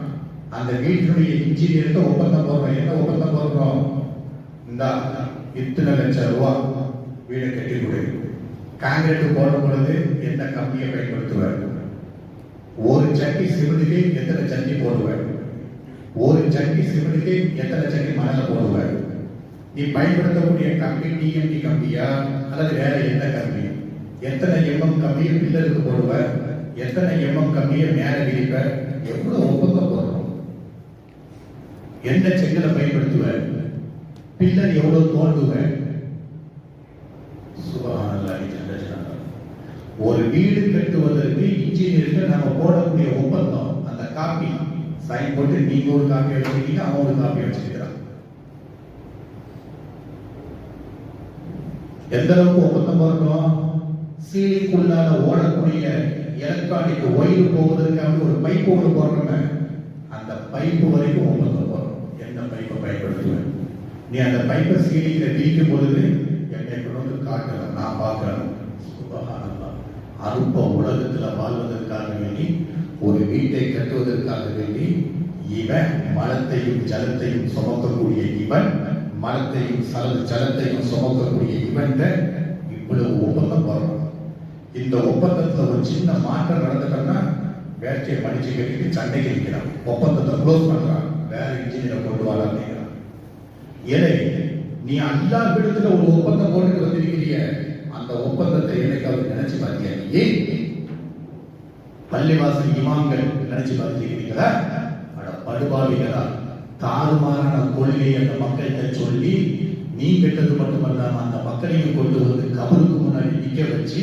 A: அந்த வீட்டினுடைய இன்ஜினியர்கிட்ட ஒப்பந்தம் போடுறோம். என்ன ஒப்பந்தம் போடுறோம்? இந்த இத்தனை லட்சம் ரூபாய் வீடை கட்டி கொடு. காங்கிரீட் போடும் பொழுது என்ன கம்பியை பயன்படுத்துவார்? ஒரு சட்டி சிமெண்ட்டுக்கு எத்தனை சட்டி போடுவார்? ஒரு சட்டி சிமெண்ட்டுக்கு எத்தனை சட்டி மணல போடுவார்? நீ பயன்படுத்தக்கூடிய கம்பி டிஎம்டி கம்பியா அல்லது வேற என்ன கம்பி? எத்தனை எம்எம் கம்பியை பில்லருக்கு போடுவார்? எத்தனை எம்எம் கம்பியை மேல விரிப்பார்? எவ்வளவு ஒப்பந்தம் போடுறோம்? எந்த செங்கலை பயன்படுத்துவார்? பில்லர் எவ்வளவு தோண்டுவார்? ஒரு வீடு கட்டுவதற்கு இன்ஜினியருக்கு நம்ம போடக்கூடிய ஒப்பந்தம், அந்த காப்பி சைன் போட்டு நீங்க ஒரு காப்பி வச்சிருக்கீங்க, அவன் ஒரு காப்பி வச்சிருக்கிறான். எந்த அளவுக்கு ஒப்பந்தம் போடுறோம்? சீலிக்குள்ளால ஓடக்கூடிய எலக்ட்ரானிக் ஒயர் போவதற்காக ஒரு பைப் ஒன்று போடுறோமே, அந்த பைப்பு வரைக்கும் ஒப்பந்தம் போடுறோம். என்ன பைப்பை பயன்படுத்துவேன்? நீ அந்த பைப்பை சீலிங்கிற விரிக்கும் பொழுது என்னை கொண்டு காட்டலாம், நான் பார்க்கிறேன். அனுப்ப உலகத்துல வாழ்வதற்காக வேண்டி, ஒரு வீட்டை கட்டுவதற்காக வேண்டி இவன் மலத்தையும் ஜலத்தையும் சுமக்கக்கூடிய இவன், மலத்தையும் ஜலத்தையும் சுமக்கக்கூடிய இவன் இவ்வளவு ஒப்பந்தம் போடுறான். இந்த ஒப்பந்தத்துல ஒரு சின்ன மாற்றம் நடந்துட்டோம்னா வேட்டையை படிச்சு கட்டிட்டு சண்டைக்கு இருக்கிறான். ஒப்பந்தத்தை க்ளோஸ் பண்றான், வேற இன்ஜினியரை கொண்டு வர அப்படிங்கிறான். ஏழை, நீ அல்லா விடத்துல ஒரு ஒப்பந்தம் போட்டு வந்திருக்கிறிய, அந்த ஒப்பந்தத்தை என்னைக்காவது நினைச்சு பார்த்தியா? ஏன் பள்ளிவாசல் இமாம்கள் நினைச்சு பார்த்திருக்கிறீங்களா? படுபாவிகளா, தாறுமாறான கொள்கை அந்த மக்கள்கிட்ட சொல்லி நீ கெட்டது மட்டுமல்லாம அந்த மக்களையும் கொண்டு வந்து கபருக்கு முன்னாடி நிக்க வச்சு,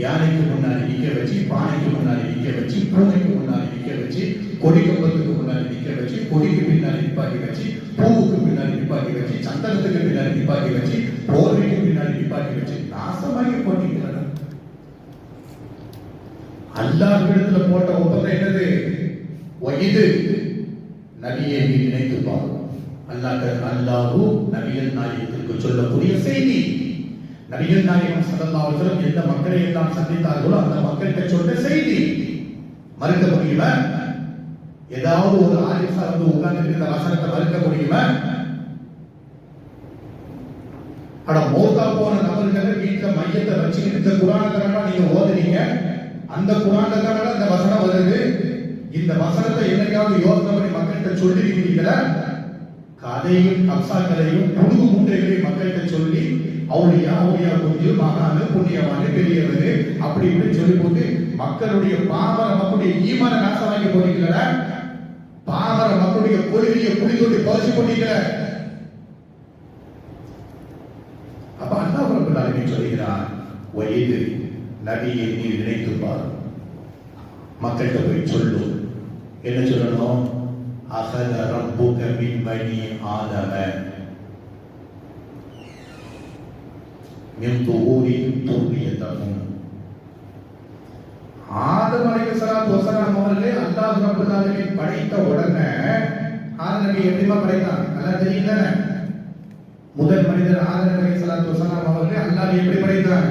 A: யானைக்கு முன்னாடி நிக்க வச்சு, பானைக்கு முன்னாடி நிக்க வச்சு, பூனைக்கு முன்னாடி நிக்க வச்சு, கொடி கம்பத்துக்கு முன்னாடி நிக்க வச்சு, கொடிக்கு பின்னாடி நிப்பாட்டி வச்சு, பூவுக்கு பின்னாடி நிப்பாட்டி வச்சு, சந்தனத்துக்கு பின்னாடி நிப்பாட்டி வச்சு, போர்வைக்கு பின்னாடி நிப்பாட்டி வச்சு நாசமாகி போட்டீங்க. அல்லாஹ்விடத்துல போட்ட ஒப்பந்தம் என்னது? வயது நபியை நீ நினைத்து பாரு. அல்லாஹு நபிகள் நாயகத்திற்கு சொல்லக்கூடிய செய்தி. நபிகள் நாயகம் ஸல்லல்லாஹு அலைஹி வஸல்லம் எந்த மக்களை எல்லாம் சந்தித்தார்களோ அந்த மக்களுக்கு சொன்ன செய்தி மறுக்க முடியுமா? ஏதாவது ஒரு ஆலிம் சார்ந்து உட்கார்ந்து இந்த வசனத்தை மறுக்க முடியுமா? அட மௌத்தா போன நபர்களை வீட்டுல மையத்தை வச்சுக்கிட்டு இந்த குர்ஆனை நீங்க ஓதுறீங்க, அந்த குர்ஆன்ல தான் இந்த வசனம் வருது. இந்த வசனத்தை என்னைக்காவது யோசனை பண்ணி மக்கள்கிட்ட சொல்லிருக்கீங்களா? கதையும் கப்சாக்களையும் புழுகு மூட்டைகளையும் மக்கள்கிட்ட சொல்லி அவுளியா கொஞ்சம் மகானு புண்ணியவானு பெரியவரு அப்படி இப்படி சொல்லி போட்டு மக்களுடைய பாமர மக்களுடைய ஈமான நாசமாக்கி போறீங்களா? பாமர மக்களுடைய கொள்கையை புலிதோட்டி பறிச்சு போட்டீங்கள. அப்ப அல்லாஹ் ரப்பல் ஆலமீன் சொல்கிறான், வயது நபியை நீ நினைத்து பார். மக்கள்கிட்ட போய் சொல்லு. என்ன சொல்லணும்? அகத ரப்புக மின் பனி ஆதம மின் துஹூரிஹிம் துர்ரியத்தஹும். ஆதம் அலைஹிஸ்ஸலாத்து வஸலாம் அவர்களே அல்லாஹ் ரப்பல் ஆலமீன் படைத்த உடனே ஆதம் நபி எப்படிமா படைத்தான்? அல்லாஹ் தெரியும் தானே? முதல் மனிதர் ஆதம் அலைஹிஸ்ஸலாத்து வஸலாம் அவர்களே அல்லாஹ் எப்படி படைத்தான்?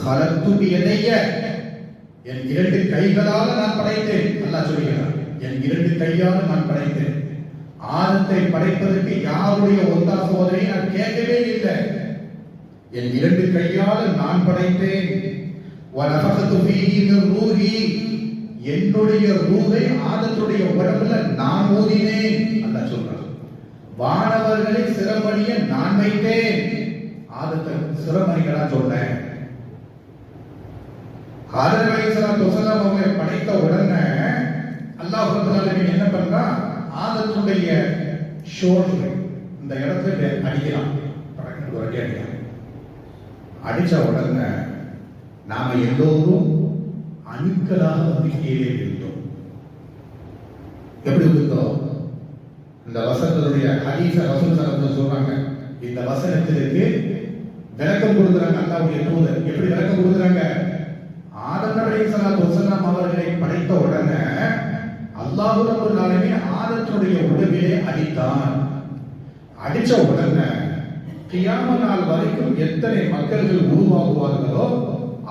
A: خلقت بيدي, என் இரண்டு கைகளால் நான் படைத்தேன். அல்லாஹ் சொல்கிறான், என் இரண்டு கையால் நான் படைத்தேன். ஆதத்தை படைப்பதற்கு யாருடைய ஒத்தாசோதனை நான் கேட்கவே இல்லை. என் இரண்டு கையால் நான் படைத்தேன். வனஃபகது ஃபீஹி மின் ரூஹி, என்னுடைய ரூஹை ஆதத்துடைய உடம்புல நான் ஊதினேன். அல்லாஹ் சொல்றான், வானவர்களை சிரமணிய நான் வைத்தேன். ஆதத்தை சிரமணிகளா சொன்னேன். ஆதம் அலைஹிஸ்ஸலாத்து வஸலாம் அவங்களை படைத்த உடனே அல்லாஹ் ரப்பல் ஆலமீன் என்ன பண்றான்? ஆதத்துடைய ஷோல்டர் இந்த இடத்துல அடிக்கிறான். அடிச்ச உடனே நாம எல்லோரும் அணுக்களாக வந்து கீழே விழுந்தோம். எப்படி விழுந்தோம்? இந்த வசனத்துடைய ஹதீஸ ரசூல் ஸல்லல்லாஹு சொல்றாங்க. இந்த வசனத்திற்கு விளக்கம் கொடுக்குறாங்க அல்லாஹ்வுடைய தூதர். எப்படி விளக்கம் கொடுக்குறாங்க? ஆதம் அலைஹிஸ்ஸலாத்து வஸலாம் அவர்களை படைத்த உடனே அல்லாஹ் ரப்பல் ஆலமீன் ஆதத்துடைய உடம்பிலே அடித்தான். அடிச்ச உடனே கியாம நாள் வரைக்கும் எத்தனை மக்கள்கள் உருவாகுவார்களோ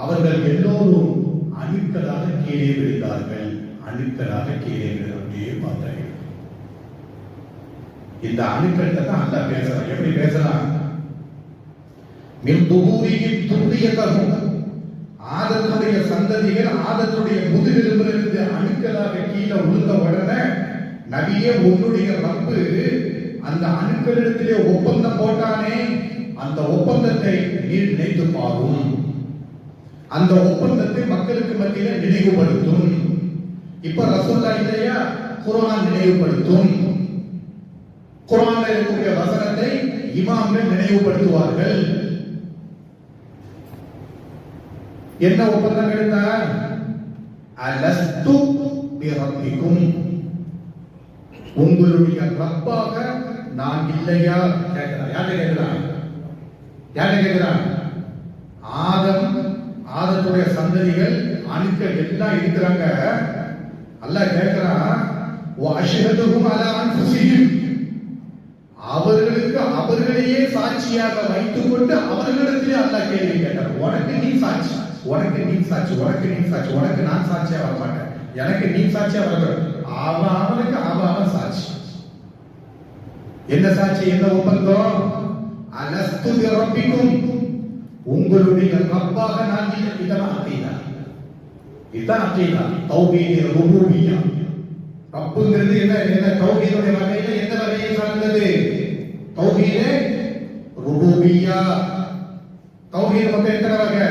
A: அவர்கள் எல்லோரும் அணுக்களாக கீழே விழுந்தார்கள். அணுக்களாக கீழே விழுந்தே பார்த்தார்கள். இந்த அணுக்கள் தான் அல்லாஹ் பேசுறான். எப்படி பேசுறான்? மின் துஹூரிஹிம் துர்ரியத்தஹும், ஆதத்துடைய சந்ததிகள் ஆதத்துடைய முதுகெலும்பிலிருந்து அணுக்களாக கீழே விழுந்த உடனே நபியே உன்னுடைய ரப்பு அந்த அணுக்களிடத்திலே ஒப்பந்தம் போட்டானே, அந்த ஒப்பந்தத்தை நீர் நினைத்து பாரும், அந்த ஒப்பந்தத்தை மக்களுக்கு மத்தியில நினைவுபடுத்தும். இப்ப ரசூலுல்லாஹ் இல்லையா, குர்ஆன் நினைவுபடுத்தும். குர்ஆன்ல இருக்கக்கூடிய வசனத்தை இமாம்கள் நினைவுபடுத்துவார்கள். என்ன ஒப்பந்தம் எடுத்தார்? அலஸ்து பிரப்பிக்கும், உங்களுடைய ரப்பாக நான் இல்லையா கேட்கிறார். யார்கிட்ட கேட்கிறார்? யார்கிட்ட கேட்கிறார்? ஆதத்துடைய சந்ததிகள் அணுக்கள் எல்லாம் இருக்கிறாங்க. அல்லாஹ் கேட்கிறான், வஅஷ்ஹதுஹும் அலா அன்ஃபுஸிஹிம், அவர்களுக்கு அவர்களையே சாட்சியாக வைத்துக் கொண்டு அவர்களிடத்திலே அல்லாஹ் கேள்வி கேட்டார். உனக்கு நீ சாட்சி, உனக்கு நீ சாட்சி, உனக்கு நீ சாட்சி, உனக்கு நான் சாட்சியா வர மாட்டேன், எனக்கு நீ சாட்சியா வர, அவனுக்கு அவன் சாட்சி. என்ன சாட்சி? என்ன ஒப்பந்தம்? அலஸ்து பிரப்பிக்கும், உங்களுடைய ரப்பாக நான் இல்லை. இதான் அகீதா, இதான் அகீதா. தௌஹீத் ருபூபிய்யா, ரப்புங்கிறது என்ன? என்ன தௌஹீதுடைய வகையில எந்த வகையை சார்ந்தது? தௌஹீத் ருபூபிய்யா. தௌஹீத் மொத்தம் எத்தனை வகை?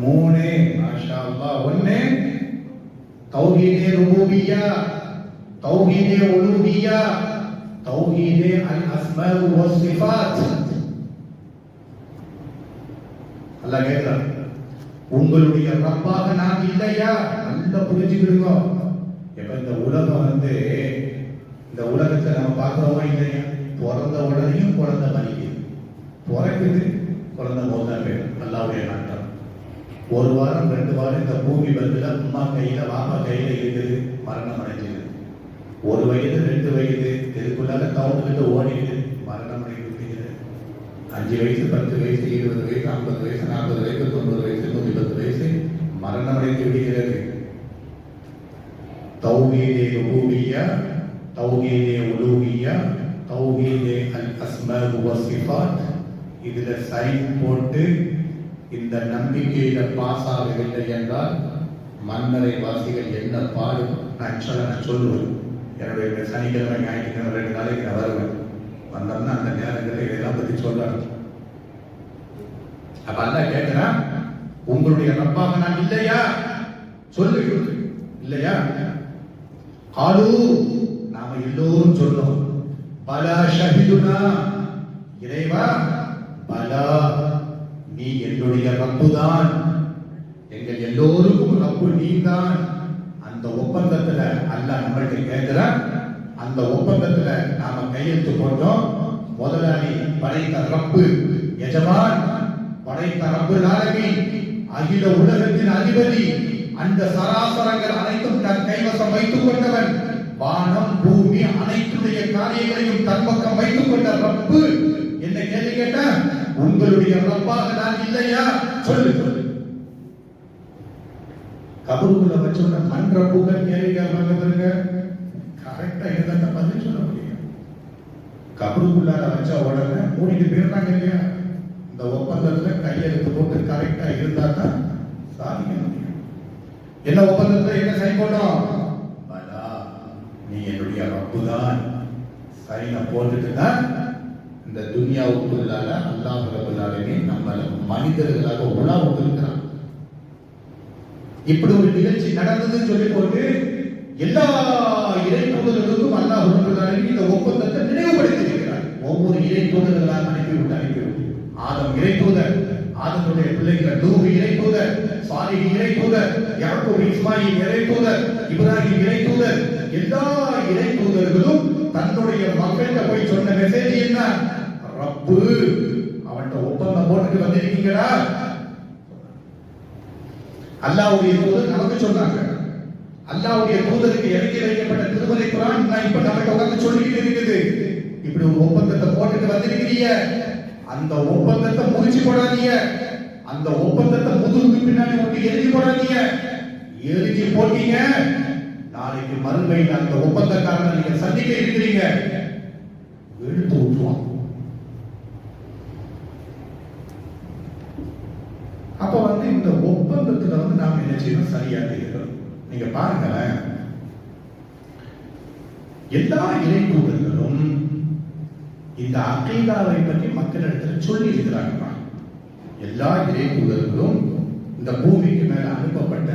A: 3. மாஷா அல்லாஹ். 1 தௌஹீத் ருபூபிய்யா, தௌஹீத் உலூஹிய்யா, தௌஹீத் அல் அஸ்மா வஸ் சிஃபாத். அல்லாஹ் கேட்கிறார், உங்களுடைய ரப்பாக நான் இல்லையா? நல்லா புரிஞ்சுக்கிடுங்க. இப்ப இந்த உலகம் இந்த உலகத்தை நம்ம பார்க்கிறோமா இல்லையா? பிறந்த உடனேயும் குழந்தை மறிக்குது, பிறக்குது, குழந்தை மோதா போயிடும். அல்லாஹ்வுடைய நாட்டம். 1 வாரம் 2 வாரம் இந்த பூமி பந்தில அம்மா கையில பாப்பா கையில இருக்குது, மரணம் அடைஞ்சிது. 1 வயது 2 வயது இதுக்குள்ளாக தவண்டுகிட்டு ஓடிடுது, மரணம் அடைந்து. 5 வயசு 10 வயசு 20 வயசு 50 வயசு 40 வயசு 90 வயசு 110 வயசு மரணம் அடைந்து விடுகிறது. தௌஹீத் ருபூபிய்யா, தௌஹீத் உலூஹிய்யா, தௌஹீத் அல் அஸ்மா வஸ் சிஃபாத். இதுல சைன் போட்டு இந்த நம்பிக்கையில பாஸ் ஆகவில்லை என்றால் மன்னரை வாசிகள் என்ன பாடு நான் சொல்லுவேன். என்னுடைய சனிக்கிழமை ஞாயிற்றுக்கிழமை 2 நாளைக்கு நான் வருவேன். வந்தோம்னா அந்த நேரங்களில் இதெல்லாம் பத்தி சொல்லணும். அப்ப அல்லாஹ் கேட்கிறான், உங்களுடைய ரப்பாக நான் இல்லையா? சொல்லு, இல்லையா? காலு, நாம எல்லோரும் சொன்னோம், பலா ஷஹிதுனா, இறைவா பலா, நீ என்னுடைய ரப்புதான், எங்கள் எல்லோருக்கும் ரப்பு நீதான். அந்த ஒப்பந்தத்துல அல்லாஹ் நம்மள்ட்ட கேட்கிறான். அந்த ஒப்பந்தத்துல நாம கையெழுத்து போட்டோம். முதலாளி படைத்த ரப்பு, எஜமான் படைத்த ரப்புல் ஆலமீன், அகில உலகத்தின் அதிபதி, அந்த சராசரங்கள் அனைத்தும் தன் கைவசம் வைத்துக் கொண்டவன், வானம் பூமி அனைத்துடைய காரியங்களையும் தன் பக்கம் வைத்துக் கொண்ட ரப்பு என்ன கேள்வி கேட்ட? உங்களுடைய ரப்பாக நான் இல்லையா? சொல்லு. கபருக்குள்ள வச்சோட மண் ரப்புகள் கேள்வி கேட்பாங்க. கரெக்டா இருந்தா பதில் சொல்ல முடியும். கபருக்குள்ளார வச்ச உடனே மூடிட்டு போயிடுறாங்க இல்லையா? இந்த ஒப்பந்தத்துல கையெழுத்து போட்டு கரெக்டா இருந்தா தான் சாதிக்க முடியும். என்ன ஒப்பந்தத்துல என்ன சைன் போட்டோம்? பலா, நீ என்னுடைய ரப்புதான். சைனை போட்டுட்டு தான் இந்த துன்யாவுக்குள்ளால அல்லாஹ் ரப்பல் ஆலமீன் நம்மள மனிதர்களாக உலா விட்டுருக்கிறான். இப்படி ஒரு நிகழ்ச்சி நடந்ததுன்னு சொல்லி போட்டு எல்லா இறை தூதர்களுக்கும் அல்லாஹ் ரப்பல் ஆலமீன் இந்த ஒப்பந்தத்தை நினைவுபடுத்தி இருக்கிறார். ஒவ்வொரு இறை தூதர்களாக அனுப்பிவிட்டு ஆதம் இறை தூதர், ஆதமுடைய பிள்ளைகள் நூஹ் இறை தூதர், சாலிஹ் இறை தூதர், யாக்கூப் இஸ்மாயில் இறை தூதர், இப்ராஹிம் இறை தூதர். எல்லா இறை தூதர்களும் தன்னுடைய மக்கள்கிட்ட போய் சொன்ன மெசேஜ் என்ன? ரப்பு, அவன்கிட்ட ஒப்பந்தம் போட்டுட்டு வந்திருக்கீங்களா? அல்லாஹ்வுடைய தூதர் நமக்கு சொன்னாங்க. அல்லாஹ்வுடைய தூதருக்கு இறக்கி வைக்கப்பட்ட திருமறை குர்ஆன் நான் இப்ப நமக்கு உட்கார்ந்து சொல்லிக்கிட்டு இருக்குது. இப்படி ஒரு ஒப்பந்தத்தை போட்டுட்டு வந்திருக்கிறீங்க, அந்த ஒப்பந்தத்தை முறிச்சு போடாதீங்க. அந்த ஒப்பந்தத்தை முதுகுக்கு பின்னாடி ஒட்டி எழுதி போடாதீங்க. எழுதி போட்டீங்க, நாளைக்கு மறுமையில் அந்த ஒப்பந்தக்காரனை நீங்க சந்திக்க இருக்கிறீங்க, எடுத்து விட்டுருவான். சரியாக இருக்கிறது. நீங்க பாருங்களேன், எல்லா இறை தூதர்களும் இந்த அகீதாவை பற்றி மக்களிடத்தில் சொல்லி இருக்கிறாங்க. எல்லா இறை தூதர்களும், இந்த பூமிக்கு மேல அனுப்பப்பட்ட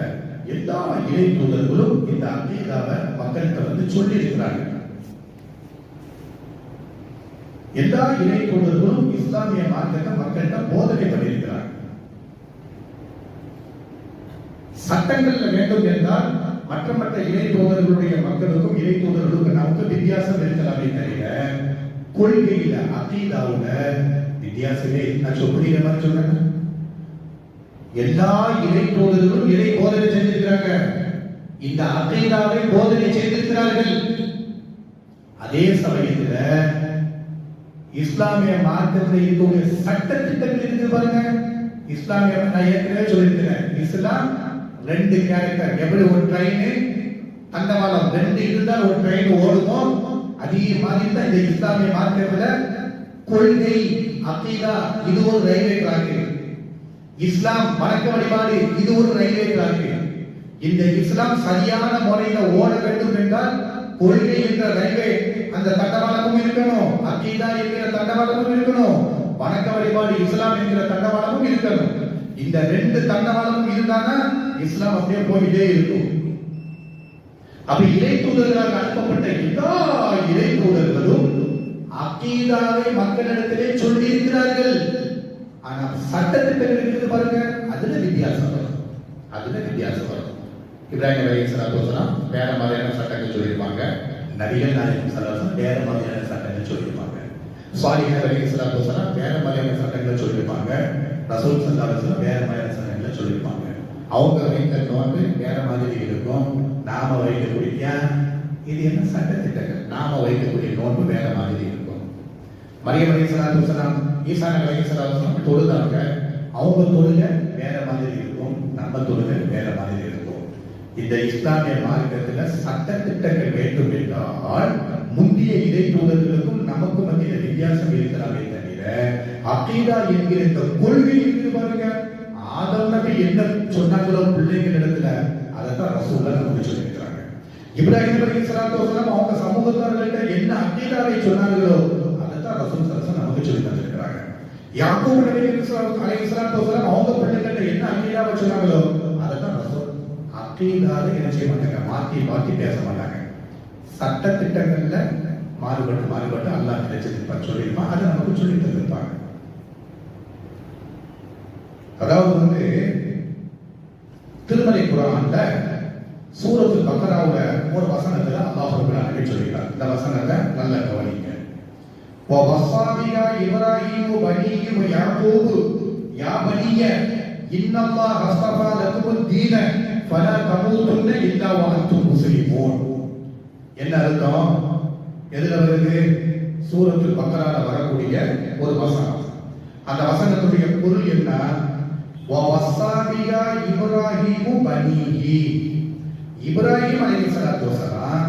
A: எல்லா இறை தூதர்களும் இந்த அகீதாவை மக்கள்கிட்ட வந்து சொல்லி இருக்கிறாங்க. எல்லா இறை தூதர்களும் இஸ்லாமிய மார்க்கத்தை மக்கள்கிட்ட போதனை பண்ணியிருக்கிறாங்க. சட்டங்கள்ல வேண்டும் என்றால் மற்ற இறை தூதர்களுடைய மக்களுக்கும் இறை தூதர்களுக்கும் நமக்கு வித்தியாசம் இருக்கலாமே தவிர கொள்கையில அகீதாவுல வித்தியாசமே. நான் புரியுற மாதிரி சொல்றேன். எல்லா இறை தூதர்களும் இறை போதனை செய்திருக்கிறாங்க, இந்த அகீதாவை போதனை செய்திருக்கிறார்கள். அதே சமயத்துல இஸ்லாமிய மார்க்கத்தில் இருக்கக்கூடிய சட்ட திட்டங்கள் இருக்கு பாருங்க. இஸ்லாமிய, நான் ஏற்கனவே சொல்லியிருக்கிறேன், இஸ்லாம் ரெண்டு கேரக்டர். எப்படி ஒரு ட்ரெயின் தண்டவாளம் ரெண்டு இருந்தால் ஒரு ட்ரெயின் ஓடுமோ, அதே மாதிரி தான் இந்த இஸ்லாமிய மார்க்கத்துல கொள்கை அகீதா இது ஒரு ரயில்வே டிராக். இஸ்லாம் வணக்க வழிபாடு இது ஒரு ரயில்வே டிராக். இந்த இஸ்லாம் சரியான முறையில ஓட வேண்டும் என்றால் கொள்கை என்ற ரயில்வே அந்த தண்டவாளமும் இருக்கணும், அகீதா என்கிற தண்டவாளமும் இருக்கணும், வணக்க வழிபாடு இஸ்லாம் என்கிற தண்டவாளமும் இருக்கணும். இந்த ரெண்டு தண்டவாளமும் இருந்தாதான் இஸ்லாம் அப்படியே போயிட்டே இருக்கும். அப்ப இறை தூதர்களாக அனுப்பப்பட்ட எல்லா இறை தூதர்களும் அகீதாவை மக்களிடத்திலே சொல்லி இருக்கிறார்கள். ஆனா சட்டத்திட்டங்கள் இருக்குது பாருங்க, அதுல வித்தியாசம் வரும். இப்ராஹிம் அலைஹிஸ்ஸலாத்து வஸலாம் வேற மாதிரியான சட்டங்கள் சொல்லியிருப்பாங்க, நபிகள் நாயகம் ஸல்லல்லாஹு அலைஹி வஸல்லம் வேற மாதிரியான சட்டங்கள் சொல்லியிருப்பாங்க, சாலிஹ் அலைஹிஸ்ஸலாத்து வஸலாம் வேற மாதிரியான சட்டங்களை சொல்லியிருப்பாங்க, ரசூல் ஸல்லல்லாஹு அலைஹி வஸல்லம் வேற மாதிரியான சட்டங்களை சொல்லியிருப்பாங்க. அவங்க வைத்த நோன்பு வேற மாதிரி இருக்கும், நாம வைக்கக்கூடிய இது என்ன சட்டத்திட்டங்கள், நாம வைக்கக்கூடிய நோன்பு வேற மாதிரி இருக்கும். மரியம் அலைஹிஸ்ஸலாத்து வஸலாம், ஈசா அலைஹிஸ்ஸலாத்து வஸலாம் தொழுதாங்க, அவங்க தொழுக வேற மாதிரி இருக்கும், நம்ம தொழுக வேற மாதிரி இருக்கும். இந்த இஸ்லாமிய மார்க்கத்துல சட்ட திட்டங்கள் வேண்டும் என்றால் முந்தைய இறை தூதர்களுக்கும் நமக்கும் மத்திய வித்தியாசம் இருக்கிறாமே தவிர அகீதா என்கிற இந்த கொள்கை இருக்கு பாருங்க. ஆதம் நபி என்ன சொன்னாங்களோ பிள்ளைகள் இடத்துல அதைத்தான் ரசூலுல்லாஹ் நமக்கு சொல்லியிருக்கிறாங்க. இப்ராஹிம் அலைஹிஸ்ஸலாத்து வஸலாம் அவங்க சமூகத்தார்கள்ட்ட என்ன அகீதாவை சொன்னாங்களோ அதைத்தான் ரசூல் ஸல்லல்லாஹு அலைஹி வஸல்லம் நமக்கு சொல்லி தந்திருக்கிறாங்க. யாக்கூப் அலைஹிஸ்ஸலாத்து வஸலாம் அவங்க பிள்ளைகள்ட்ட என்ன அகீதாவை சொன்னாங்களோ அதைத்தான் ரசூல் அகீதாவை என்ன செய்ய மாட்டாங்க, மாத்தி பேச மாட்டாங்க. சட்ட திட்டங்கள்ல மாறுபட்டு அல்லாஹ் நினைச்சிருப்பார், சொல்லியிருப்பான், அதை நமக்கு சொல்லி தந்திருப்பாங்க. அதாவது திருமலை குர்ஆன்ல சூரத்துல் பக்ராவுல ஒரு வசனத்துல அல்லாஹ் ரப்பல் ஆலமீன் சொல்லியிருக்கார். இந்த வசனத்தை நல்ல கவனிங்க. வஸா பிஹா இப்ராஹீமு பனீஹி வ யாக்கூபு யா பனிய இன்னல்லாஹ அஸ்தஃபா லகுமுத் தீன ஃபலா தமூதுன்ன இல்லா வ அன்தும் முஸ்லிமூன். என்ன அர்த்தம்? எதுல வருது? சூரத்துல் பக்ரால வரக்கூடிய ஒரு வசனம். அந்த வசனத்துடைய பொருள் என்ன? வஸா பிஹா இப்ராஹீமு பனீஹி. இப்ராஹிம் அலைஹிஸ்ஸலாத்து வஸலாம்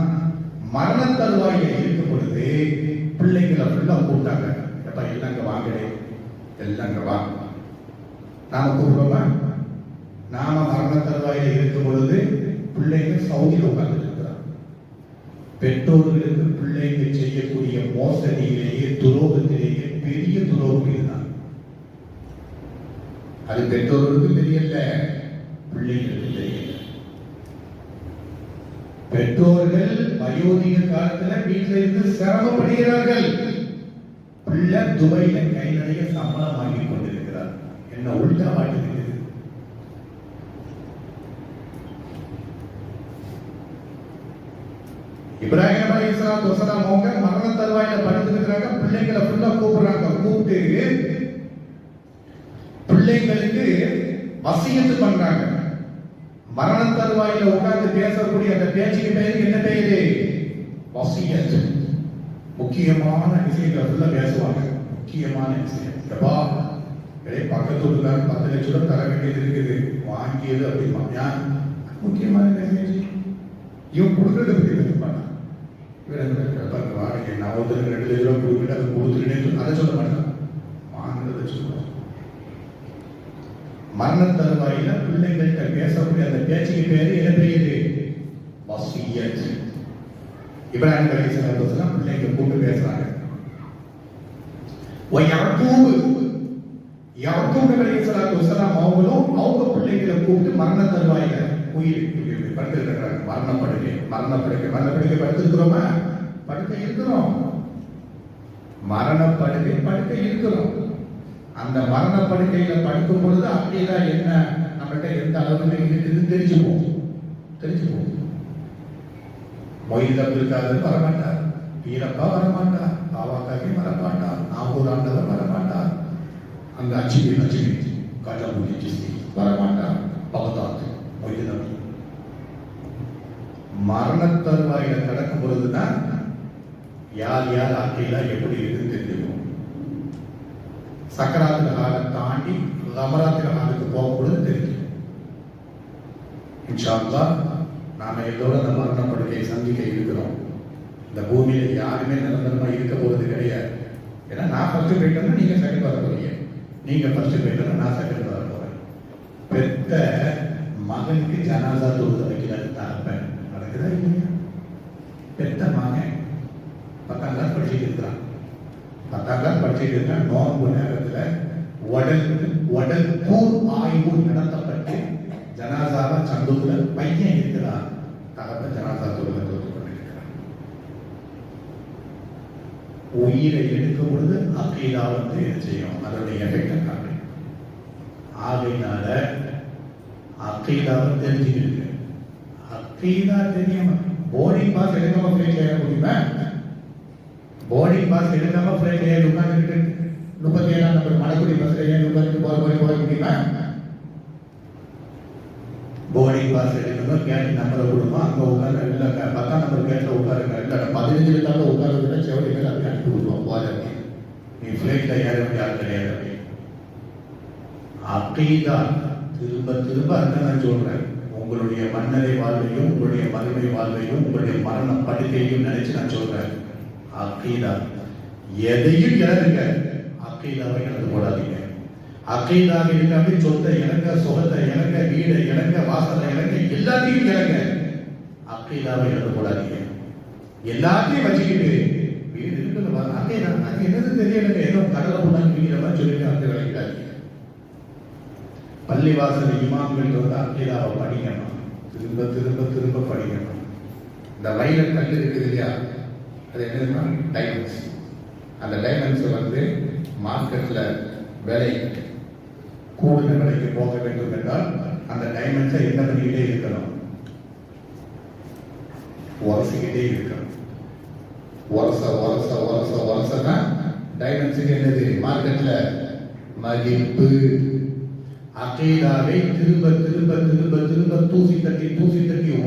A: மரண தருவாயில இருக்கும் பொழுது பிள்ளைகளை ஃபுல்லா கூப்பிட்டாங்க. எப்ப எல்லாங்க வாங்கடே, எல்லாங்க வா. நாம கூப்பிடுவோமா? நாம மரண தருவாயில இருக்கும் பொழுது பிள்ளைங்க சவுதியில் உட்கார்ந்து இருக்கிறாங்க. பெற்றோர்களுக்கு பிள்ளைங்க செய்யக்கூடிய மோசடியிலேயே துரோகத்திலேயே பெரிய துரோகம் இதுதான். அது பெற்றோர்களுக்கு தெரியல, பிள்ளைங்களுக்கு தெரியல. பெற்றோர்கள் வயோதிக காலத்துல வீட்டில இருந்து சிரமப்படுகிறார்கள். பிள்ளை துபாயில கை நிறைய சம்பளம் வாங்கி கொண்டிருக்கிறார். என்ன உள்டா மாட்டிருக்கிறது. இப்ராஹிம் அலைஹிஸ்ஸலாத்து வஸலாம் அவங்க மரண தருவாயில படுத்திருக்கிறாங்க. பிள்ளைங்களை ஃபுல்லா கூப்பிடுறாங்க. கூப்பிட்டு பிள்ளைங்களுக்கு வசியத்து பண்றாங்க. மரண தருவாயில உட்கார்ந்து பேசக்கூடிய அந்த பேச்சுக்கு பெயர் என்ன பெயரு? வசியத். முக்கியமான விஷயங்களை ஃபுல்லா பேசுவாங்க. முக்கியமான விஷயம், எப்பா பக்கத்து வீட்டுக்காரன் 10 லட்சம் ரூபாய் தர வேண்டியது இருக்குது, வாங்கியது அப்படிமா. முக்கியமான மெசேஜ் இவன் கொடுக்கறத பத்தி பேசப்பாங்க. வாடகை நான் 2 லட்சம் ரூபாய் கொடுக்கிட்டு அதை கொடுத்துக்கிட்டே அதை சொல்ல மாட்டான், வாங்கினதை சொல்லுவான். மரண தருவாயில பிள்ளைங்கள்ட்ட பேசக்கூடிய அந்த பேச்சுக்கு பேரு என்ன பெரியது? வசியத். இப்ராஹிம் அலைஹிஸ்ஸலாத்து வஸலாம் பிள்ளைங்க கூப்பிட்டு பேசுறாங்க. யாக்கூப் அலைஹிஸ்ஸலாத்து வஸலாம் அவங்களும் அவங்க பிள்ளைகளை கூப்பிட்டு மரண தருவாயில உயிர் படுத்திருக்கிறாங்க. மரணப்படுக்கை படுத்திருக்கிறோமா? படுக்கை இருக்கிறோம். படுக்கை இருக்கிறோம். அந்த மரணப்படுக்கையில படுக்கும் பொழுது அப்படியேதான் என்ன நம்மகிட்ட எந்த அளவுல இருக்குதுன்னு தெரிஞ்சுப்போம். மொயில் அப்துல் வரமாட்டார், வீரப்பா வரமாட்டார், பாவாக்காக்கி வரமாட்டார், நாகூர் ஆண்டவர் வரமாட்டார், அந்த அச்சிபி காஜாபுரி வரமாட்டார், பகதாத் மொயில் அப்துல். மரண தருவாயில கடக்கும் பொழுதுதான் யார் ஆக்கையில எப்படி இருக்குன்னு தெரிஞ்சுக்கணும். சக்கராத்துல காலை தாண்டி லமராத்துல காலுக்கு போகும்பொழுது தெரியும். இன்ஷா அல்லாஹ் நாம இதோட அந்த மரணப்படுக்கையை சந்திக்க இருக்கிறோம். இந்த பூமியில யாருமே நிரந்தரமா இருக்க போறது கிடையாது. ஏன்னா நான் ஃபர்ஸ்ட் போயிட்டேன்னா நீங்க செகண்ட் வர போறீங்க, நீங்க ஃபர்ஸ்ட் போயிட்டேன்னா நான் செகண்ட் வர போறேன். பெத்த மகனுக்கு ஜனாசா தொழுத வைக்கிறது தரப்பேன் நடக்குதா இல்லையா? பெத்த மகன் 10ஆம் கிளாஸ் படிச்சுட்டு இருக்கிறான். நோன்பு நேரத்துல உடல் கூர் ஆய்வு நடத்தப்பட்டு ஜனாசாவா சந்துல பையன் இருக்கிறான். தகப்ப ஜனாசா தொழுகை தொழுது கொண்டிருக்கிறான். உயிரை எடுக்கும் பொழுது அக்கீதா என்ன செய்யும்? அதனுடைய எஃபெக்டை காட்டு. ஆகையினால அக்கீதாவை தெரிஞ்சுக்கிட்டு அக்கீதா தெரியாம போர்டிங் பாஸ் எடுக்காம ஃபிளைட் ஏற முடியுமா? போர்டிங் பாஸ் எடுக்காம ஃபிளைட் ஏறி உட்காந்துக்கிட்டு 37ஆம் நம்பர் மணக்குடி பஸ்ல ஏறி உட்காந்துட்டு போக முடியுமா? போர்டிங் பாஸ் எடுக்கணும், கேட் நம்பரை கொடுமா, அங்கே உட்கார இல்லை 10ஆம் நம்பர் கேட்டில் உட்காருங்க, இல்லை 15 இருந்தாலும் உட்காருங்க, செவடி மேலே அப்படி அனுப்பி விடுவோம். போதற்கு நீ ஃபிளைட்ல ஏற முடியாது கிடையாது. அக்கீதா திரும்ப அந்த நான் சொல்றேன். உங்களுடைய மன்னரை வாழ்வையும் உங்களுடைய மறுமை வாழ்வையும் உங்களுடைய மரண படுக்கையும் நினைச்சு நான் சொல்றேன். அக்கீதா எதையும் இழந்துங்க, அக்கீதாவை இழந்து போடாதீங்க. அக்கீதாக இருக்காது சொத்தை இழங்க, சுகத்தை இழங்க, வீடை இழங்க, வாசலை இழங்க, எல்லாத்தையும் இழங்க. அக்கீதாவை இழந்து போடாதீங்க. எல்லாத்தையும் வச்சுக்கிட்டு வீடு இருக்குது அக்கீதா அது என்னது தெரியலங்க, ஏதோ கடலை கொண்டாந்து மாதிரி சொல்லிட்டு அக்கை விளக்கிடாதீங்க. பள்ளிவாசல் இமாம்கள் வந்து அக்கீதாவை படிக்கணும், திரும்ப படிக்கணும். இந்த வயலட் கல் இருக்குது இல்லையா, அது என்னதுன்னா டைமண்ட்ஸ். அந்த டைமண்ட்ஸ் வந்து மார்க்கெட்ல விலை கூடுதல் விலைக்கு போக வேண்டும் என்றால் அந்த டைமண்ட்ஸை என்ன பண்ணிக்கிட்டே இருக்கணும்? உரசிக்கிட்டே இருக்கணும். உரசனா டைமண்ட்ஸுக்கு என்னது மார்க்கெட்ல மதிப்பு. அக்கீதாவை திரும்ப தூசி தட்டி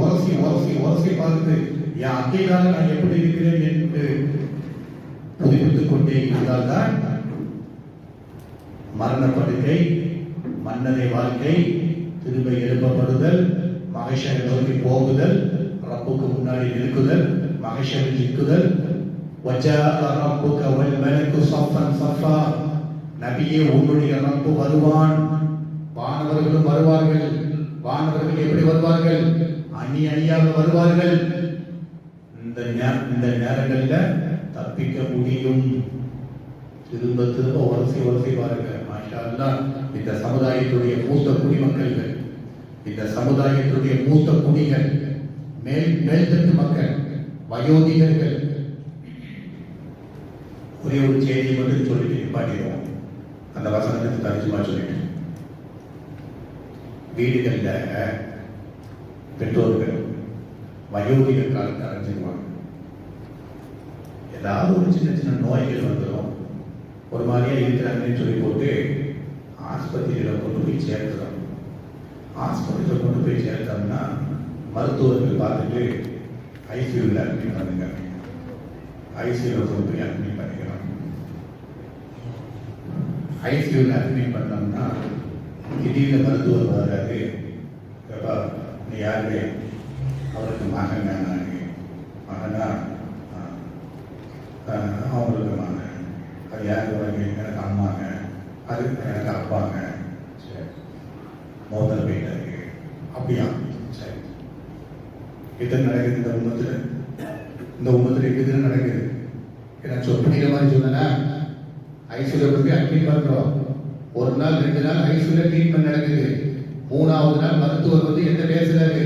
A: உரசி பார்த்து என் அக்கீதாவை நான் எப்படி இருக்கிறேன் என்று புதுப்பித்துக் கொண்டே இருந்தால்தான் மரணப்படுக்கை, மன்னரை வாழ்க்கை, திரும்ப எழுப்பப்படுதல், மகேஷரை நோக்கி போகுதல், ரப்புக்கு முன்னாடி நிற்குதல், மகேஷரை நிற்குதல். நபியே உன்னுடைய ரப்பு வருவான், வானவர்களும் வருவார்கள். வானவர்கள் எப்படி வருவார்கள்? அணியாக வருவார்கள். இந்த நேரங்களில் தப்பிக்க முடியும். திரும்ப உரசி பாருங்க. மாஷா அல்லாஹ், இந்த சமுதாயத்துடைய மூத்த குடிமக்கள்கள், இந்த சமுதாயத்துடைய மூத்த குடிகள், மேல்தட்டு மக்கள், வயோதிகர்கள், ஒரே ஒரு செய்தியை மட்டும் சொல்லிட்டு நிப்பாட்டிடுவோம். அந்த வசனத்துக்கு தரிசுமா சொல்லிட்டு, வீடுகளில் பெற்றோர்கள் வயோதிக காலத்தை அடைஞ்சிருவாங்க. ஏதாவது ஒரு சின்ன நோய்கள் வந்துடும், ஒரு மாதிரியா இருக்கிறாங்கன்னு சொல்லி போட்டு ஆஸ்பத்திரியில் கொண்டு போய் சேர்த்துறோம். ஆஸ்பத்திரியில் கொண்டு போய் சேர்த்தோம்னா மருத்துவர்கள் பார்த்துட்டு ஐசியூவில் அட்மிட் பண்ணுங்க, ஐசியூவில் கொண்டு போய் அட்மிட் பண்ணிக்கிறோம். ஐசியூவில் அட்மிட் பண்ணோம்னா திடீர்னு மருத்துவர் வராது. நீ யாரு? அவருக்கு மகன் மகனா? அவங்களுக்கு மகன். அது யாருக்கு வரீங்க? எனக்கு அம்மாங்க, அது எனக்கு அப்பாங்க. சரி, மோதல் போயிட்டாரு. அப்படியா? இது நடக்குது இந்த உமத்துல இதுன்னு நடக்குது. நான் சொன்ன மாதிரி சொன்னா ஐசியூல போய் அட்மிட் பண்றோம். ஒரு நாள் 2 நாள் ஐசியூல ட்ரீட்மெண்ட் நடக்குது. 3வது நாள் மருத்துவர் வந்து என்ன பேசுறாரு,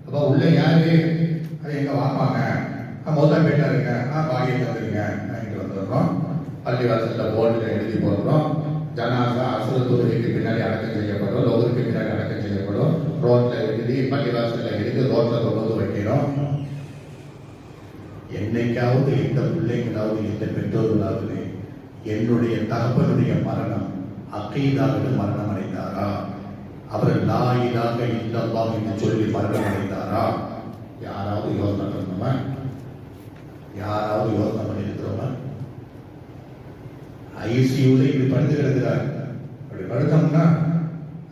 A: அப்ப உள்ள யாரு, அது எங்க வாப்பாங்க, மொத்தம் போயிட்டாருங்க, பாடியை தந்துருங்க, இங்க வந்துடுறோம். பள்ளிவாசல்ல போர்டுல எழுதி போடுறோம். ஜனாசா அசுரத்துறைக்கு பின்னாடி அடக்கம் செய்யப்படும், லோகருக்கு பின்னாடி அடக்கம் செய்யப்படும். ரோட்ல எழுதி பள்ளிவாசல்ல எழுதி ரோட்ல கொண்டு வைக்கிறோம். என்னைக்காவது எந்த பிள்ளைங்களாவது எந்த பெற்றோர்களாவது என்னுடைய தகப்பனுடைய மரணம் அக்கீதாவில் மரணம் அடைந்தாரா, அவர் லா இலாஹ இல்லல்லாஹ் என்று சொல்லி மரணம் அடைந்தாரா? யாராவது யோசனை பண்ணணுமா? யாராவது யோசனை பண்ணியிருக்கிறோமா? ஐசியூல இப்படி படுத்து கிடக்கிறார். அப்படி படுத்தோம்னா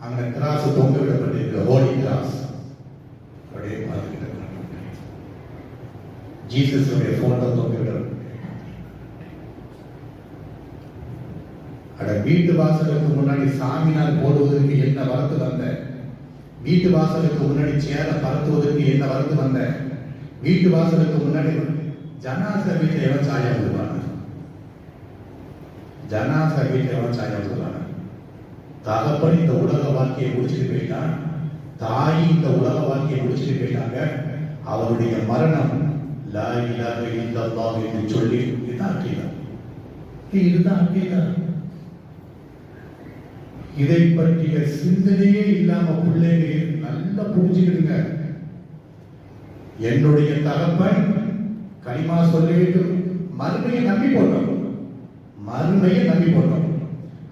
A: அங்க கிராஸ் தொங்க விடப்பட்டிருக்கிற ஹோலி கிராஸ் அப்படியே பார்த்துக்கிட்டு ஜீசஸ் போட்டோ தொங்க விடுறது. அட வீட்டு வாசலுக்கு முன்னாடி சாமினால் போடுவதற்கு என்ன வரத்து வந்த, வீட்டு வாசலுக்கு முன்னாடி சேர பரத்துவதற்கு என்ன வரத்து வந்த, வீட்டு வாசலுக்கு முன்னாடி ஜனாசா வீட்டில் எவன் சாயா விடுவான, ஜனாசா வீட்டில் எவன் சாயா விடுவான. தகப்பன் இந்த உலக வாழ்க்கையை முடிச்சுட்டு போயிட்டான், தாய் இந்த உலக வாழ்க்கையை முடிச்சுட்டு போயிட்டாங்க. அவருடைய மரணம் லா இலாஹ இல்லல்லாஹ் என்று சொல்லி இதுதான் அக்கீதா, இதுதான் அக்கீதா. இதை பற்றிய சிந்தனையே இல்லாம பிள்ளைங்க நல்லா புரிஞ்சுக்கிடுங்க. என்னுடைய தகப்பன் கலிமா சொல்லிவிட்டு மறுமையை நம்பி போட்டோம், மறுமையை நம்பி போட்டோம்,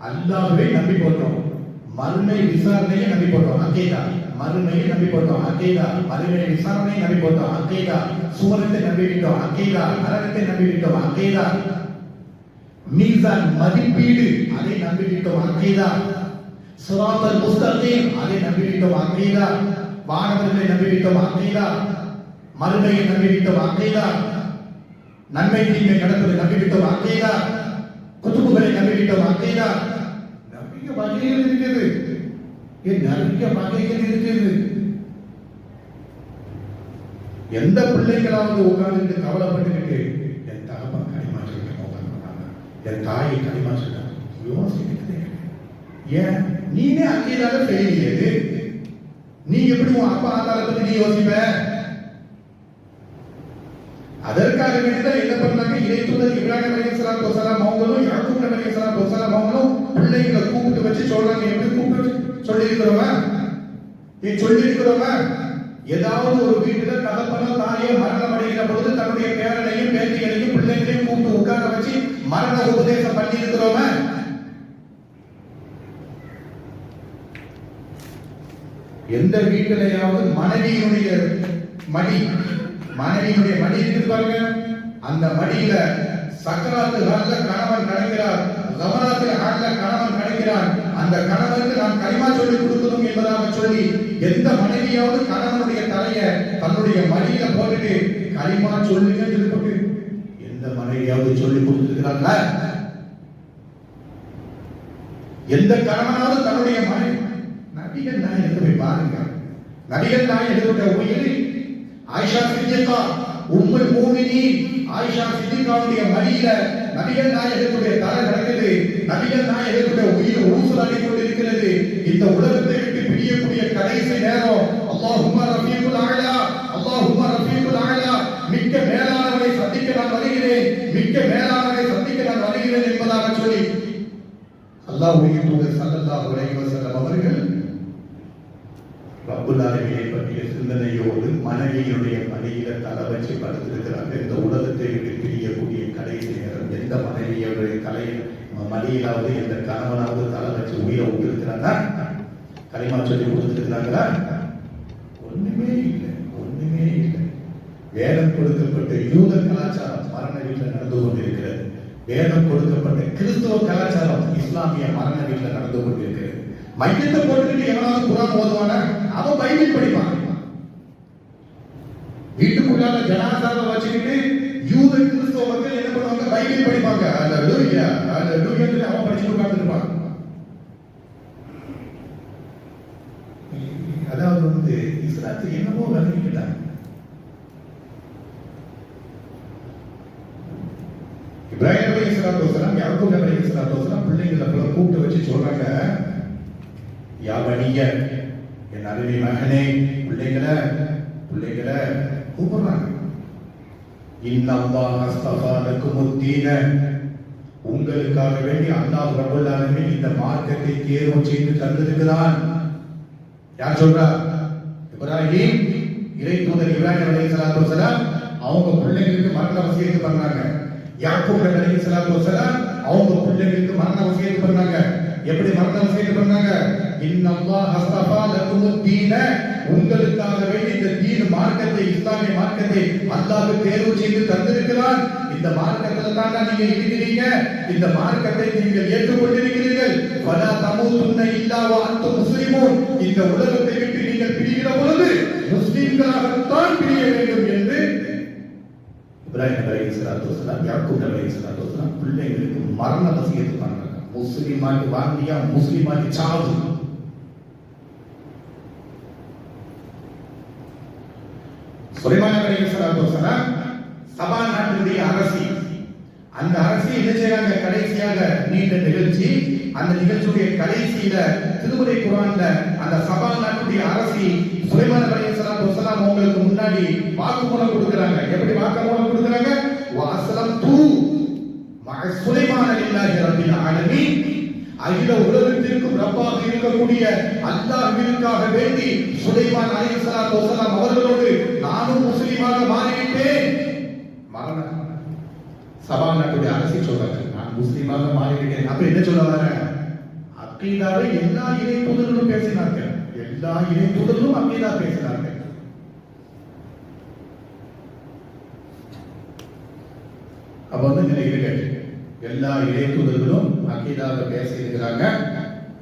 A: அல்லாஹ்வை நம்பி போட்டோம், மறுமை விசாரணையை நம்பி போட்டோம், அக்கீதா. மறுமையை நம்பி போட்டோம், அக்கீதா. மறுமை விசாரணையை நம்பி போட்டோம், அக்கீதா. சுவரத்தை நம்பி விட்டோம், அக்கீதா. நரகத்தை நம்பி விட்டோம், அக்கீதா. மீசான் மதிப்பீடு அதை நம்பி விட்டோம், அக்கீதா. சிராத்தல் முஸ்தகீம் அதை நம்பி விட்டோம், அக்கீதா. வானவர்களை நம்பி விட்டோம், அக்கீதா. மறுமையை நம்பி விட்டோம், அக்கீதா. நன்மை தீமை நடப்பதை நம்பி விட்டோம், அக்கீதா. குதுபுகளை நம்பி விட்டோம், அக்கீதா. நிறைய வகைகள் இருக்குது, நிறைய வகைகள் இருக்குது. எந்த பிள்ளைகளாவது உட்கார்ந்து கவலைப்பட்டுக்கிட்டு என் தகப்பன் களிமா சொல்லிட்டாங்க, என் தாயை களிமா சொல்லிட்டாங்க, யோசிக்கிறதே. ஏன் நீனே அங்கீதாக செய்யலையே, நீ எப்படி உன் அப்பா ஆத்தாரை பத்தி நீ யோசிப்ப? அதற்காக வேண்டிதான் என்ன பண்ணாங்க, இறைத்தூதர் இப்ராஹிம் அலைஹிஸ்ஸலாத்து வஸலாம் அவங்களும் யாக்கூப் நபி அலைஹிஸ்ஸலாத்து வஸலாம் அவங்களும் பிள்ளைகளை கூப்பிட்டு வச்சு சொல்றாங்க. எப்படி கூப்பிட்டு சொல்லி இருக்கிறோமா? சொல்லி இருக்கிறோமா? ஏதாவது ஒரு வீட்டுல தகப்பனோ தாயோ மரணம் அடைகிற பொழுது தன்னுடைய பேரனையும் பேத்திகளையும் பிள்ளைகளையும் கூப்பிட்டு உட்கார வச்சு மரண உபதேசம் பண்ணி இருக்கிறோமா? எந்த வீட்டிலையாவது மனைவியினுடைய மடி இருக்குது பாருங்க, அந்த மடியில சக்கராத்து ஹால்ல கணவன் நடக்கிறார், கமராத்து ஹால்ல கணவன் நடக்கிறார், அந்த கணவனுக்கு நாம் களிமா சொல்லி கொடுக்கணும் என்பதாக சொல்லி எந்த மனைவியாவது கணவனுடைய தலைய தன்னுடைய மடியில போட்டுட்டு களிமா சொல்லுங்க சொல்லி போட்டு எந்த மனைவியாவது சொல்லி கொடுத்திருக்கிறாங்க? எந்த கணவனாவது தன்னுடைய மனைவி, நபிகள் நாயகத்தை போய் பாருங்க. நபிகள் நாயகத்துடைய உயிர் ஆயிஷா சித்திகா உம்முல் மூமினீன் ஆயிஷா சித்திகாவுடைய மடியில நபிகள் நாயகத்துடைய தலை நடக்குது. நபிகள் நாயகத்துடைய உயிர் ஊசலாடி கொண்டிருக்கிறது. இந்த உலகத்தை விட்டு பிரியக்கூடிய கடைசி நேரம் அல்லாஹும்ம ரஃபீகுல் அலா, அல்லாஹும்ம ரஃபீகுல் அலா, மிக்க மேலானவரை சந்திக்க நான் வருகிறேன், மிக்க மேலானவரை சந்திக்க நான் வருகிறேன் என்பதாக சொல்லி அல்லாஹ்வுடைய தூதர் ஸல்லல்லாஹு அலைஹி வஸல்லம் அவர்கள் ரப்புல் ஆலமீனை பற்றிய சிந்தனையோடு மனைவியினுடைய மடியில தலை வச்சு படுத்திருக்கிறாங்க. இந்த உலகத்தை விட்டு பிரியக்கூடிய கடைசி நேரம் எந்த மனைவியுடைய மடியிலாவது எந்த கணவனாவது தலை வச்சு உயிரை விட்டுருக்கிறாங்க? களிமா சொல்லி கொடுத்துருக்கிறாங்களா? ஒண்ணுமே இல்லை, ஒண்ணுமே இல்லை. வேதம் கொடுக்கப்பட்ட யூத கலாச்சாரம் மரண வீட்டில் நடந்து கொண்டிருக்கிறது. வேதம் கொடுக்கப்பட்ட கிறிஸ்துவ கலாச்சாரம் இஸ்லாமிய மரண வீட்டில் நடந்து கொண்டிருக்கிறது. மையத்தை போட்டுக்கிட்டு எவனாவது குரான் ஓதுவான, அவன் பைபிள் படிப்பான். வீட்டுக்குள்ளால ஜனாசாவை வச்சுக்கிட்டு யூத கிறிஸ்துவ மக்கள் என்ன பண்ணுவாங்க, பைபிள் படிப்பாங்க. அல்லேலூயா அல்லேலூயா அவன் படிச்சு உட்கார்ந்துருப்பான். அதாவது இஸ்லாத்துக்கு என்னமோ வகைக்கிட்டாங்க. அலைஹிஸ்ஸலாத்து வஸலாம் யாக்கூப் நபி அலைஹிஸ்ஸலாத்து வஸலாம் பிள்ளைகளை கூப்பிட்டு வச்சு சொல்றாங்க, யா பனிய, என் அருமை மகனே, பிள்ளைகளை கூப்பிடுறாங்க. இன்னல்லாஹ் அஸ்தஃபா லக்குமுத்தீன, உங்களுக்காக வேண்டி அல்லாஹ் ரப்பல் ஆலமீன் இந்த மார்க்கத்தை தேர்வு செய்து தந்திருக்கிறான். யார் சொல்றா? இப்ராஹிம், இறை தூதர் இப்ராஹிம் அலைஹிஸ்ஸலாத்து வஸலாம் அவங்க பிள்ளைகளுக்கு மரண வசியத்து பண்ணாங்க. யாக்கூப் நபி அலைஹிஸ்ஸலாத்து வஸலாம் அவங்க பிள்ளைகளுக்கு மரண வசியத்து பண்ணாங்க. எப்படி மரண வசியத்து பண்ணாங்க? இன்னல்லாஹ் அஸ்தஃபா லக்குமுத்தீன, உங்களுக்காக வேண்டி இந்த தீன் மார்க்கத்தை, இஸ்லாமிய மார்க்கத்தை அல்லாஹ் தேர்வு செய்து தந்திருக்கிறான். இந்த மார்க்கத்துல தான் நீங்க இருக்கிறீங்க, இந்த மார்க்கத்தை நீங்கள் ஏற்றுக்கொண்டிருக்கிறீர்கள். வலா தமூதுன்ன இல்லா வ அன்தும் முஸ்லிமூன், இந்த உலகத்தை விட்டு நீங்கள் பிரிகிற பொழுது முஸ்லிம்களாகத்தான் பிரிய வேண்டும் என்று இப்ராஹிம் அலைஹிஸ்ஸலாத்து வஸலாம் யாக்கூப் அலைஹிஸ்ஸலாத்து வஸலாம் பிள்ளைகளுக்கு மரண வசியத்து பண்ணாங்க. முஸ்லிமாகி வாழ்ந்தியா, முஸ்லிமாகி சாவு. சுலைமான் அலைஹிஸ்ஸலாத்து வஸலாம் சபா நாட்டுடைய அரசி, அந்த அரசி என்ன செய்றாங்க? கடைசியாக நீண்ட நிகழ்ச்சி, அந்த நிகழ்ச்சியுடைய கடைசியில திருமறை குர்ஆன்ல அந்த சபா நாட்டுடைய அரசி சுலைமான் அலைஹிஸ்ஸலாத்து வஸலாம் அவங்களுக்கு முன்னாடி வாக்குமூலம் கொடுக்கறாங்க. எப்படி வாக்குமூலம் கொடுக்கறாங்க? வஅஸ்லம்து மஅ சுலைமான் லில்லாஹி ரப்பில் ஆலமீன், அகில உலகத்திற்கும் ரப்பாக இருக்கக்கூடிய அல்லாஹ்விற்காக வேண்டி சுலைமான் அலைஹிஸ்ஸலாத்து வஸலாம் அவர்களோடு நானும் முஸ்லிமாக மாறிவிட்டேன். மரணம் சபா நாட்டுடைய அரசி சொல்றாங்க, நான் முஸ்லிமாக மாறிவிட்டேன். அப்ப என்ன சொல்ல வர? அக்கீதாவை எல்லா இறை தூதர்களும் பேசினார்கள், எல்லா இறை தூதர்களும் அக்கீதா பேசினார்கள். அப்ப நிலை இருக்கு, எல்லா இறை தூதர்களும் அக்கீதாவை பேசி இருக்கிறாங்க.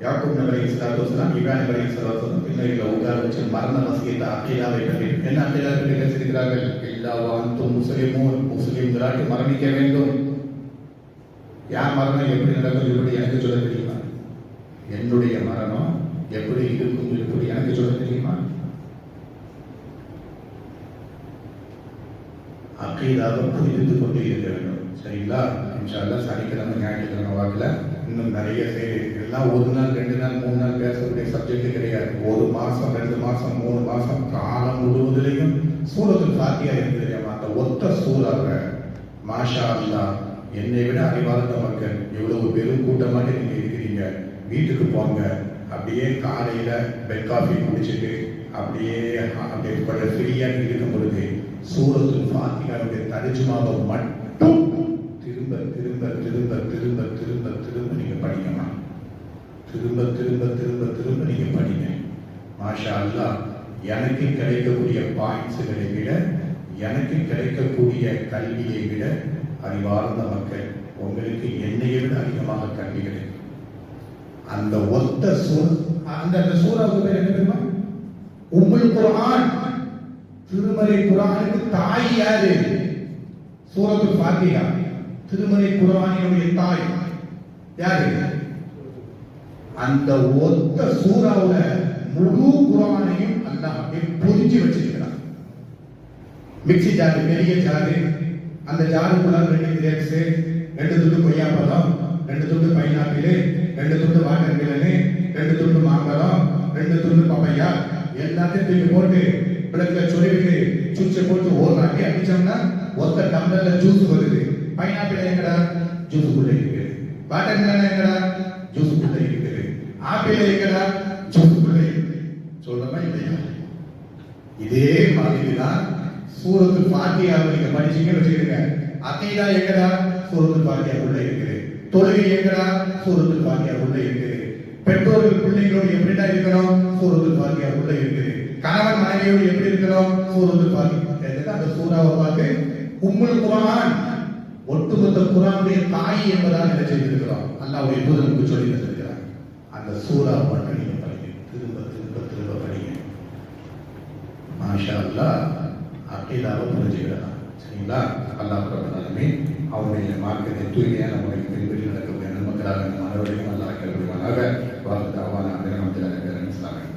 A: யாக்கூப் நபி அலைஹிஸ்ஸலாத்து வஸலாம் இப்ராஹிம் அலைஹிஸ்ஸலாத்து வஸலாம் பிள்ளைகளை உட்கார வச்சு மரண வசியத்தை அக்கீதாவை பற்றி என்ன அக்கீதாவை பற்றி பேசியிருக்கிறார்கள்? இல்லா வ அன்தும் முஸ்லிமூன், முஸ்லிம்களாக மரணிக்க வேண்டும். யார் மரணம் எப்படி நடக்கும் எப்படி எனக்கு சொல்ல தெரியுமா? என்னுடைய மரணம் எப்படி இருக்கும் எப்படி எனக்கு சொல்ல தெரியுமா? அக்கீதாவை புரிந்து கொண்டு இருக்க வேண்டும். சரிங்களா? இன்ஷா அல்லாஹ் சனிக்கிழமை ஞாயிற்றுக்கிழமை வாக்கில் இன்னும் நிறைய செய்தி, எல்லாம் ஒரு நாள் 2 நாள் 3 நாள் பேசக்கூடிய சப்ஜெக்ட் கிடையாது. 1 மாசம் 2 மாசம் 3 மாசம் காலம் முழுவதிலையும் சூரத்துல் ஃபாத்திஹா இருக்குது. அந்த ஒத்த சூறாவை மாஷா அல்லாஹ், என்னை விட அறிவார்ந்த மக்கள் எவ்வளவு பெரும் கூட்டமாக நீங்க இருக்கிறீங்க. வீட்டுக்கு போங்க, அப்படியே காலையில பெட் காஃபி குடிச்சிட்டு அப்படியே ஃப்ரீயா இருக்கும் பொழுது சூரத்துல் ஃபாத்திஹாவுடைய தர்ஜுமாவை மட்டும் திரும்ப திரும்ப திரும்ப திரும்ப திரும்ப திரும்ப நீங்க படிக்கணும். திரும்ப திரும்ப திரும்ப திரும்ப நீங்க படிங்க. மாஷா அல்லாஹ், எனக்கு கிடைக்கக்கூடிய பாயிண்ட்ஸ்களை விட, எனக்கு கிடைக்கக்கூடிய கல்வியை விட அறிவார்ந்த மக்கள் உங்களுக்கு என்னையை விட அதிகமாக கல்வி கிடைக்கும். அந்த ஒத்த அந்த சூறாவுக்கு பேர் என்ன தெரியுமா? உம்முல் குர்ஆன். திருமறை குர்ஆனுக்கு தாய் யாரு? சூரத்துல் ஃபாத்திஹா. திருமறை குர்ஆனினுடைய தாய் யாரு? அந்த ஒத்த சூறாவுல முழு குர்ஆனையும் அல்லாஹ் பொதிஞ்சு வச்சிருக்கிறான். மிக்ஸி ஜாரு, பெரிய ஜாரு, அந்த ஜாருக்குள்ள 2 கிரேப்ஸ், 2 துண்டு கொய்யாப்பழம், 2 துண்டு பைனாப்பிள், 2 துண்டு வாட்டர் மிலனு, 2 துண்டு மாம்பழம், 2 துண்டு பப்பையா, எல்லாத்தையும் தூக்கி போட்டு விளக்குல சொருவிட்டு சுவிட்சை போட்டு ஓராட்டி அடிச்சோம்னா ஒத்த டம்ளர்ல ஜூஸ் வருது. பைனாப்பிள் எங்கடா? ஜூஸுக்குள்ள இருக்குது. வாட்டர் மிலன் எங்கடா? ஜூஸுக்குள்ள இருக்குது. ஆப்பிள் எங்கடா? ஜூஸுக்குள்ள இருக்குது. சொல்றமா இல்லையா? இதே மாதிரிதான் சூரத்துல் ஃபாத்திஹாவை நீங்க படிச்சீங்கன்னு வச்சுக்கிடுங்க. அகீதா எங்கடா? சூரத்துல் ஃபாத்திஹா உள்ள இருக்குது. தொழுகை எங்கடா? சூரத்துல் ஃபாத்திஹா உள்ள இருக்குது. பெற்றோர்கள் பிள்ளைகளோடு எப்படிடா இருக்கணும்? சூரத்துல் ஃபாத்திஹா உள்ள இருக்குது. கணவன் மனைவியோடு எப்படி இருக்கணும்? சூரத்துல் ஃபாத்திஹா. அந்த சூறாவை பார்த்து உம்முல் குர்ஆன், ஒட்டுமொத்த குர்ஆனுடைய தாய் என்பதாக என்ன செய்திருக்கிறோம்? அல்லாஹ்வுடைய தூதருக்கு சொல்லி தந்திருக்கிறார். அந்த சூறாவை மட்டும் நீங்க படிங்க, திரும்ப திரும்ப திரும்ப படிங்க. மாஷா அல்லாஹ், அகீதாவை புரிஞ்சுக்கிடலாம். சரிங்களா? அல்லாஹ் ரப்பல் ஆலமீன் அவருடைய மார்க்கத்தை தூய்மையான முறையில் பின்பற்றி நடக்கக்கூடிய நன்மக்களாக நம் அனைவரையும் அல்லாஹ் ஆக்கி அருள்வானாக. வாஹ் தஅவானா அல்ஹம்துலில்லாஹி ரப்பில் ஆலமீன்.